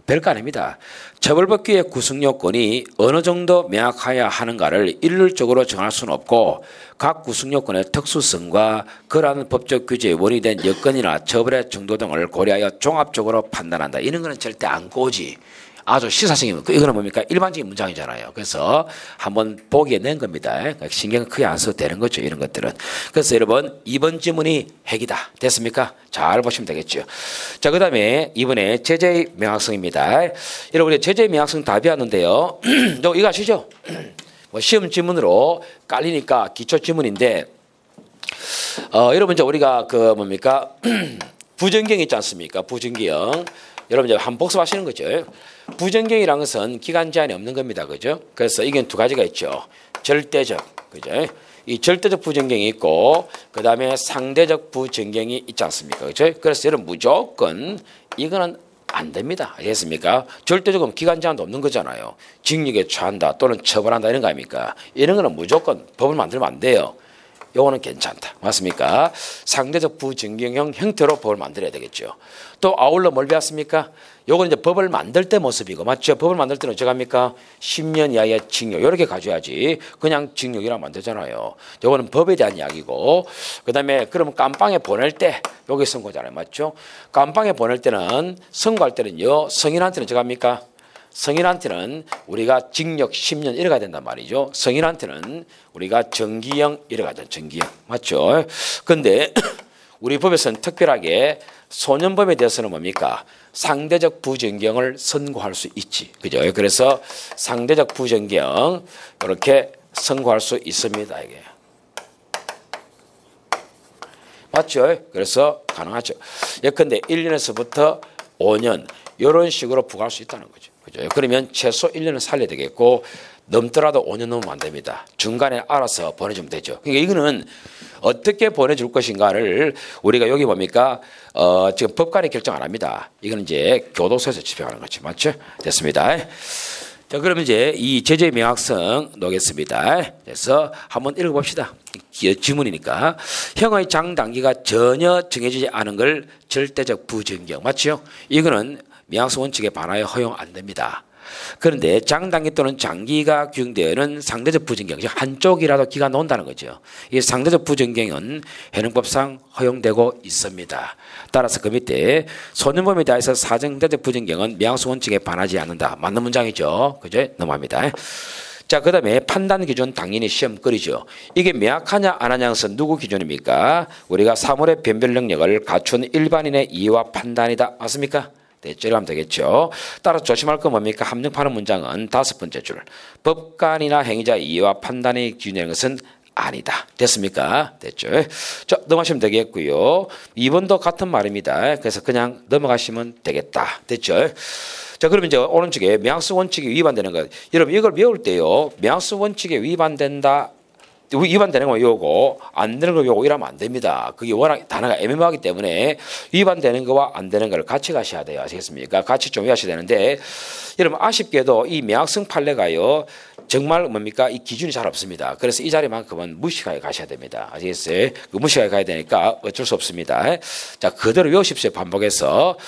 S1: 별거 아닙니다. 처벌법규의 구성 요건이 어느 정도 명확해야 하는가를 일률적으로 정할 수는 없고 각 구성 요건의 특수성과 그러한 법적 규제의 원인이 된 여건이나 처벌의 정도 등을 고려하여 종합적으로 판단한다. 이런 거는 절대 안 꼬지. 아주 시사성이 이거는 뭡니까? 일반적인 문장이잖아요. 그래서 한번 보기에 낸 겁니다. 신경 크게 안 써도 되는 거죠. 이런 것들은. 그래서 여러분 2번 지문이 핵이다. 됐습니까? 잘 보시면 되겠죠. 자, 그 다음에 이번에 제재의 명확성입니다. 여러분 우리 제재의 명확성 답이었는데요. 이거 아시죠? 뭐 시험 지문으로 깔리니까 기초 지문인데 여러분 이제 우리가 그 뭡니까? 부정경 있지 않습니까? 부정경. 여러분 이제 한번 복습하시는 거죠. 부정경이라는 것은 기간 제한이 없는 겁니다. 그죠? 그래서 이게 두 가지가 있죠. 절대적, 그죠? 이 절대적 부정경이 있고, 그 다음에 상대적 부정경이 있지 않습니까? 그죠? 그래서 여러분 무조건 이거는 안 됩니다. 아시겠습니까? 절대적으로 기간 제한도 없는 거잖아요. 징역에 처한다 또는 처벌한다 이런 거 아닙니까? 이런 거는 무조건 법을 만들면 안 돼요. 요거는 괜찮다. 맞습니까? 상대적 부정경형 형태로 법을 만들어야 되겠죠. 또 아울러 뭘 배웠습니까? 요건 이제 법을 만들 때 모습이고, 맞죠? 법을 만들 때는 어떻게 합니까? 10년 이하의 징역 이렇게 가져야지 그냥 징역이라면 안 되잖아요. 요거는 법에 대한 이야기고, 그 다음에 그러면 깜빵에 보낼 때 요게 선고잖아요. 맞죠? 깜빵에 보낼 때는 선고할 때는요 성인한테는 어떻게 합니까? 성인한테는 우리가 징역 10년 이래 가야 된단 말이죠. 성인한테는 우리가 정기형 이래 가야 돼. 정기형. 맞죠? 근데 우리 법에서는 특별하게 소년범에 대해서는 뭡니까? 상대적 부정경을 선고할 수 있지. 그죠? 그래서 상대적 부정경 이렇게 선고할 수 있습니다. 이게. 맞죠? 그래서 가능하죠. 예컨대 1년에서부터 5년 이런 식으로 부과할 수 있다는 거죠. 그죠? 그러면 최소 1년은 살려야 되겠고 넘더라도 5년 넘으면 안 됩니다. 중간에 알아서 보내주면 되죠. 그러니까 이거는 어떻게 보내줄 것인가를 우리가 여기 뭡니까? 지금 법관이 결정 안 합니다. 이건 이제 교도소에서 집행하는 거죠. 맞죠? 됐습니다. 자, 그러면 이제 이 제재의 명확성 놓겠습니다. 그래서 한번 읽어봅시다. 지문이니까. 형의 장단기가 전혀 정해지지 않은 걸 절대적 부정경. 맞죠? 이거는 명확성 원칙에 반하여 허용 안 됩니다. 그런데 장단기 또는 장기가 규정되는 상대적 부정경, 즉 한쪽이라도 기가 논다는 거죠. 이 상대적 부정경은 현행법상 허용되고 있습니다. 따라서 그 밑에 소년범에 대해서 사정대적 부정경은 명확성 원칙에 반하지 않는다. 맞는 문장이죠. 그죠? 넘어갑니다. 자, 그 다음에 판단 기준 당연히 시험거리죠. 이게 명확하냐 안 하냐는 것은 누구 기준입니까? 우리가 사물의 변별 능력을 갖춘 일반인의 이해와 판단이다. 맞습니까? 됐죠? 이러면 되겠죠. 따라서 조심할 건 뭡니까? 함정파는 문장은 5번째 줄. 법관이나 행위자의 이해와 판단의 기준이라는 것은 아니다. 됐습니까? 됐죠? 자, 넘어가시면 되겠고요. 2번도 같은 말입니다. 그래서 그냥 넘어가시면 되겠다. 됐죠? 자, 그러면 이제 오른쪽에 명확성 원칙이 위반되는 것. 여러분 이걸 배울 때요. 명확성 원칙에 위반된다. 위반되는 거 요거 안 되는 거 요거 이러면 안 됩니다. 그게 워낙 단어가 애매모하기 때문에 위반되는 거와 안 되는 거를 같이 가셔야 돼요. 아시겠습니까? 같이 좀 외우셔야 되는데 여러분 아쉽게도 이 명확성 판례가요 정말 뭡니까? 이 기준이 잘 없습니다. 그래서 이 자리만큼은 무식하게 가셔야 됩니다. 아시겠어요? 그 무식하게 가야 되니까 어쩔 수 없습니다. 자, 그대로 외우십시오. 반복해서.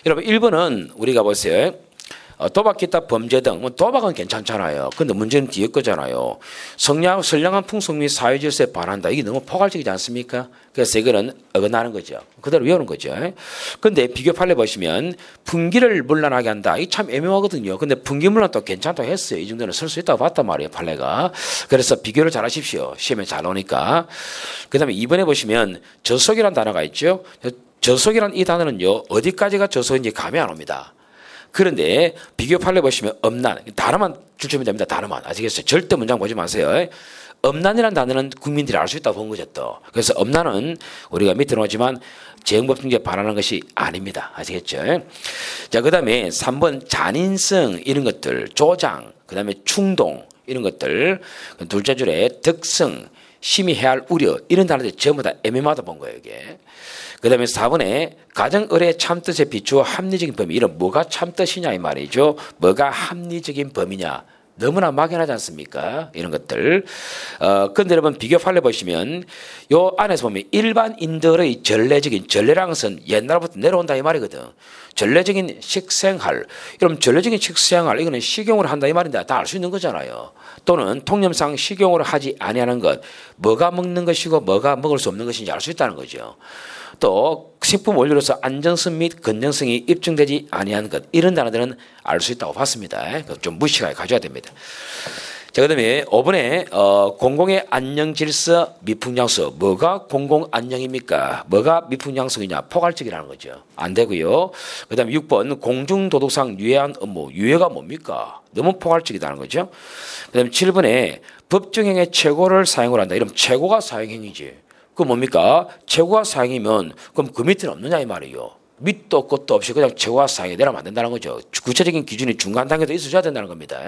S1: 여러분 1번은 우리가 보세요. 도박 기타 범죄 등 뭐 도박은 괜찮잖아요. 근데 문제는 뒤에 거잖아요. 선량한 풍속 및 사회 질서에 반한다. 이게 너무 포괄적이지 않습니까? 그래서 이거는 어긋나는 거죠. 그대로 외우는 거죠. 근데 비교 판례 보시면 분기를 문란하게 한다. 이게 참 애매하거든요. 근데 분기 문란 또 괜찮다고 했어요. 이 정도는 쓸 수 있다고 봤단 말이에요. 판례가. 그래서 비교를 잘 하십시오. 시험에 잘 나오니까. 그 다음에 2번에 보시면 저속이라는 단어가 있죠. 저속이라는 이 단어는요. 어디까지가 저속인지 감이 안 옵니다. 그런데 비교 판례 보시면 엄난, 단어만 줄치면 됩니다. 단어만. 아시겠어요? 절대 문장 보지 마세요. 엄난이라는 단어는 국민들이 알 수 있다고 본 거죠 또. 그래서 엄난은 우리가 밑에 놓지만 재형법정지에 반하는 것이 아닙니다. 아시겠죠? 자, 그 다음에 3번 잔인성 이런 것들, 조장, 그 다음에 충동 이런 것들, 둘째 줄에 덕성, 심히 해할 우려 이런 단어들이 전부 다 애매하다 본 거예요 이게. 그 다음에 4번에 가정의례 참뜻에 비추어 합리적인 범위. 이런 뭐가 참뜻이냐 이 말이죠. 뭐가 합리적인 범위냐. 너무나 막연하지 않습니까? 이런 것들. 근데 여러분 비교 판례 보시면 요 안에서 보면 일반인들의 전례라는 것은 옛날부터 내려온다 이 말이거든. 전례적인 식생활. 여러분 전례적인 식생활 이거는 식용으로 한다 이 말인데 다 알 수 있는 거잖아요. 또는 통념상 식용으로 하지 아니하는 것. 뭐가 먹는 것이고 뭐가 먹을 수 없는 것인지 알 수 있다는 거죠. 또 식품 원료로서 안정성 및 건전성이 입증되지 아니한 것 이런 단어들은 알 수 있다고 봤습니다. 좀 무식하게 가져야 됩니다. 자, 그다음에 5번에 공공의 안녕 질서 미풍양수. 뭐가 공공 안녕입니까? 뭐가 미풍양수이냐? 포괄적이라는 거죠. 안 되고요. 그다음에 6번 공중도덕상 유해한 업무. 유해가 뭡니까? 너무 포괄적이다는 거죠. 그다음에 7번에 법정행의 최고를 사용을 한다. 이러면 최고가 사용행위지. 그 뭡니까? 최고가 사용이면 그럼 그 밑에는 없느냐 이 말이에요. 밑도 끝도 없이 그냥 최고가 사용이 내려면 안 된다는 거죠. 구체적인 기준이 중간 단계도 있어줘야 된다는 겁니다.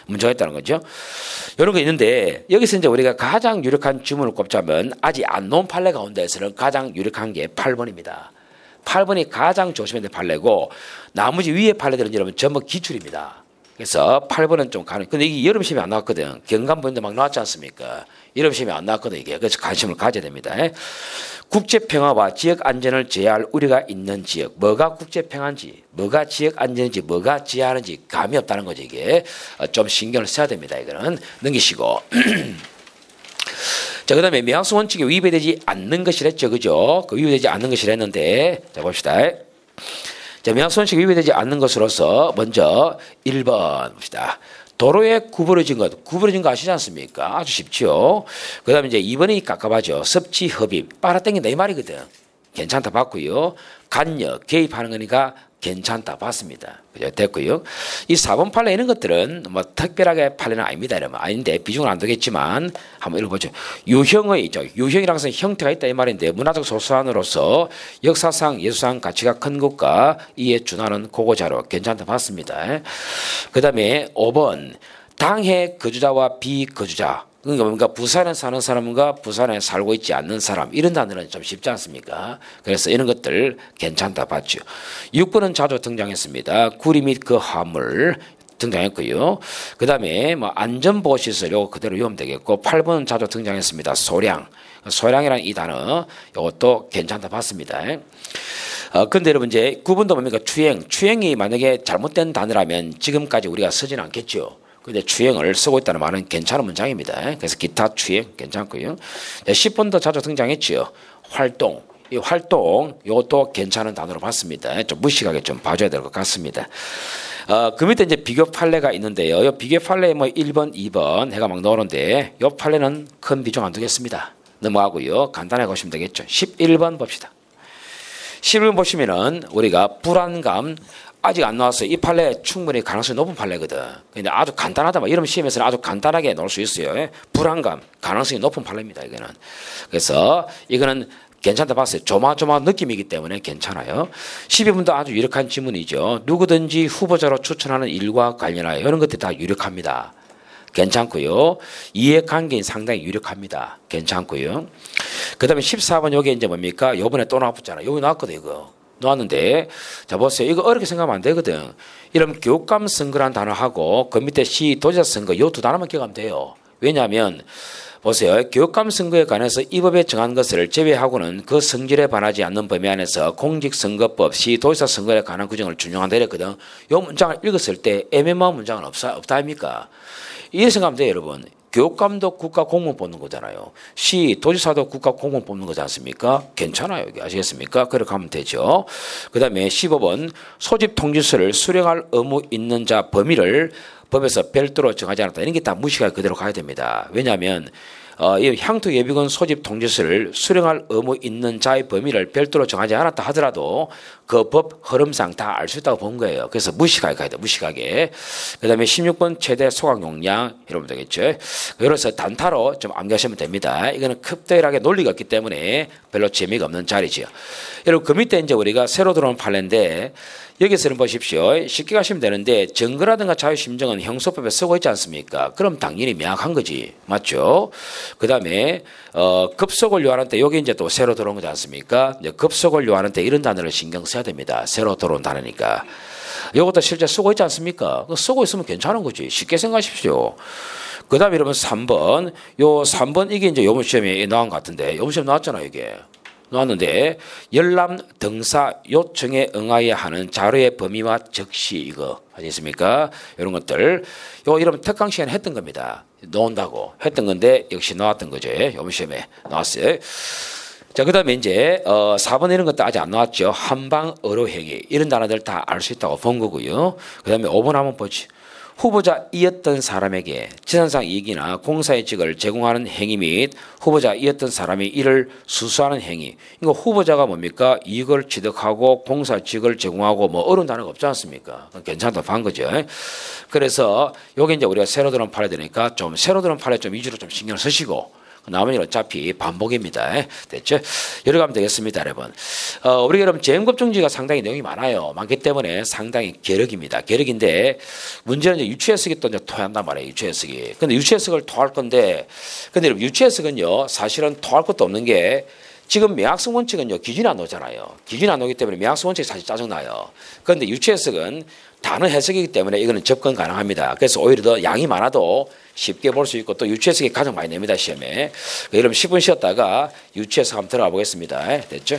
S1: 문제가 있다는 거죠. 이런 거 있는데 여기서 이제 우리가 가장 유력한 지문을 꼽자면 아직 안 나온 판례 가운데에서는 가장 유력한 게 8번입니다. 8번이 가장 조심해야 될 판례고 나머지 위에 판례들은 여러분 전부 기출입니다. 그래서 8번은 좀 가능. 근데 이게 여름 시험에 안 나왔거든. 경감부인데 막 나왔지 않습니까? 여름 시험에 안 나왔거든 이게. 그래서 관심을 가져야 됩니다. 국제평화와 지역 안전을 제어할 우려가 있는 지역. 뭐가 국제평화인지, 뭐가 지역 안전인지, 뭐가 제어하는지 감이 없다는 거죠 이게. 좀 신경을 써야 됩니다. 이거는 넘기시고. 자, 그 다음에 명확성 원칙에 위배되지 않는 것이랬죠. 그죠? 그 위배되지 않는 것이랬는데 자 봅시다. 자, 명확성원칙이 위배되지 않는 것으로서 먼저 1번 봅시다. 도로에 구부러진 것. 구부러진 거 아시지 않습니까? 아주 쉽죠. 그 다음에 이제 2번이 깝깝하죠. 섭취, 흡입. 빨아당긴다 이 말이거든. 괜찮다 봤고요. 간역, 개입하는 거니까 괜찮다 봤습니다. 그죠? 됐고요. 이 4번 판례 이런 것들은 뭐 특별하게 판례는 아닙니다. 이러면 아닌데 비중은 안 되겠지만 한번 읽어보죠. 유형의 유형이라는 것은 형태가 있다 이 말인데 문화적 소수안으로서 역사상 예술상 가치가 큰 것과 이에 준하는 고고자료 괜찮다 봤습니다. 그 다음에 5번 당해 거주자와 비거주자. 그러니까 뭔가 부산에 사는 사람과 부산에 살고 있지 않는 사람 이런 단어는 좀 쉽지 않습니까? 그래서 이런 것들 괜찮다 봤죠. 6번은 자주 등장했습니다. 구리 및 그 화물 등장했고요. 그 다음에 뭐 안전보호시설 요거 그대로 외우면 되겠고 8번은 자주 등장했습니다. 소량. 소량이라는 이 단어 이것도 괜찮다 봤습니다. 근데 여러분 이제 9번도 뭡니까? 추행. 추행이 만약에 잘못된 단어라면 지금까지 우리가 쓰지는 않겠죠. 근데 추행을 쓰고 있다는 말은 괜찮은 문장입니다. 그래서 기타 추행 괜찮고요. 10번도 자주 등장했죠. 활동. 이 활동 이것도 괜찮은 단어로 봤습니다. 좀 무식하게 좀 봐줘야 될 것 같습니다. 그 밑에 이제 비교 판례가 있는데요. 이 비교 판례 뭐 1번, 2번 해가 막 나오는데 이 판례는 큰 비중 안 두겠습니다. 넘어가고요. 간단하게 보시면 되겠죠. 11번 봅시다. 11번 보시면은 우리가 불안감 아직 안 나왔어요. 이 판례 충분히 가능성이 높은 판례거든. 근데 아주 간단하다. 이런 시험에서는 아주 간단하게 나올 수 있어요. 불안감, 가능성이 높은 판례입니다. 이거는. 그래서 이거는 괜찮다 봤어요. 조마조마 느낌이기 때문에 괜찮아요. 12번도 아주 유력한 지문이죠. 누구든지 후보자로 추천하는 일과 관련하여 이런 것들이 다 유력합니다. 괜찮고요. 이해관계는 상당히 유력합니다. 괜찮고요. 그 다음에 14번 여기 이제 뭡니까? 요번에 또 나왔잖아요. 여기 나왔거든 이거. 나왔는데 자 보세요. 이거 어렵게 생각하면 안 되거든. 이런 교감 선거란 단어하고 그 밑에 시 도지사 선거 요 두 단어만 기억하면 돼요. 왜냐하면 보세요. 교육감 선거에 관해서 이 법에 정한 것을 제외하고는 그 성질에 반하지 않는 범위 안에서 공직선거법 시 도지사 선거에 관한 규정을 준용한다 이랬거든. 이 문장을 읽었을 때 애매모호한 문장은 없다 아닙니까? 이렇게 생각하면 돼요, 여러분. 교육감도 국가공무원 뽑는 거잖아요. 시, 도지사도 국가공무원 뽑는 거지 않습니까? 괜찮아요. 여기 아시겠습니까? 그렇게 하면 되죠. 그 다음에 15번 소집 통지서를 수령할 의무 있는 자 범위를 법에서 별도로 정하지 않았다. 이런 게 다 무시가 그대로 가야 됩니다. 왜냐하면 이 향토 예비군 소집 통지서를 수령할 의무 있는 자의 범위를 별도로 정하지 않았다 하더라도 그 법 흐름상 다 알 수 있다고 본 거예요. 그래서 무시가게 가야 돼. 무시가게. 그 다음에 16번 최대 소각 용량 이러면 되겠죠. 그래서 단타로 좀 암기하시면 됩니다. 이거는 급격하게 논리가 없기 때문에 별로 재미가 없는 자리죠. 여러분 그 밑에 이제 우리가 새로 들어온 판례인데 여기서는 보십시오. 쉽게 가시면 되는데 증거라든가 자유심증은 형소법에 쓰고 있지 않습니까? 그럼 당연히 명확한 거지. 맞죠? 그 다음에 급속을 요하는 때 여기 이제 또 새로 들어온 거지 않습니까? 이제 급속을 요하는 때 이런 단어를 신경 써야 됩니다. 새로 들어온 단어니까. 이것도 실제 쓰고 있지 않습니까? 쓰고 있으면 괜찮은 거지. 쉽게 생각하십시오. 그 다음에 여러분 3번. 요 3번 이게 이제 요번 시험에 나온 것 같은데 요번 시험 나왔잖아요 이게. 나왔는데 열람 등사 요청에 응하여야 하는 자료의 범위와 적시 이거 아니겠습니까? 이런 것들 요 이러면 특강 시간에 했던 겁니다. 나온다고 했던 건데 역시 나왔던 거죠. 요번 시험에 나왔어요. 자, 그 다음에 이제 4번 이런 것도 아직 안 나왔죠. 한방 의료행위 이런 단어들 다 알 수 있다고 본 거고요. 그 다음에 5번 한번 보지. 후보자이었던 사람에게 재산상 이익이나 공사이직을 제공하는 행위 및 후보자이었던 사람이 이를 수수하는 행위. 이거 후보자가 뭡니까? 이익을 취득하고 공사이직을 제공하고 뭐 어려운 단어가 없지 않습니까? 괜찮다고 한 거죠. 그래서 요게 이제 우리가 새로 들어온 판례 되니까 좀 새로 들어온 판례 좀 위주로 좀 신경을 쓰시고 나머지는 어차피 반복입니다. 됐죠? 여러 가면 되겠습니다, 여러분. 우리 여러분 재임금증지가 상당히 내용이 많기 때문에 상당히 계력입니다. 계력인데 문제는 이제 유추해석이 또 이제 토한단 말이에요. 유추해석이. 근데 유추해석을 토할 건데, 근데 여러분 유추해석은요 사실은 토할 것도 없는 게 지금 매학성 원칙은요 기준이 안 나오잖아요. 기준이 안 나오기 때문에 매학성 원칙이 사실 짜증나요. 그런데 유추해석은 단어 해석이기 때문에 이거는 접근 가능합니다. 그래서 오히려 더 양이 많아도 쉽게 볼 수 있고 또 유추해석이 가장 많이 냅니다 시험에. 여러분 10분 쉬었다가 유추해석 한번 들어가 보겠습니다. 됐죠?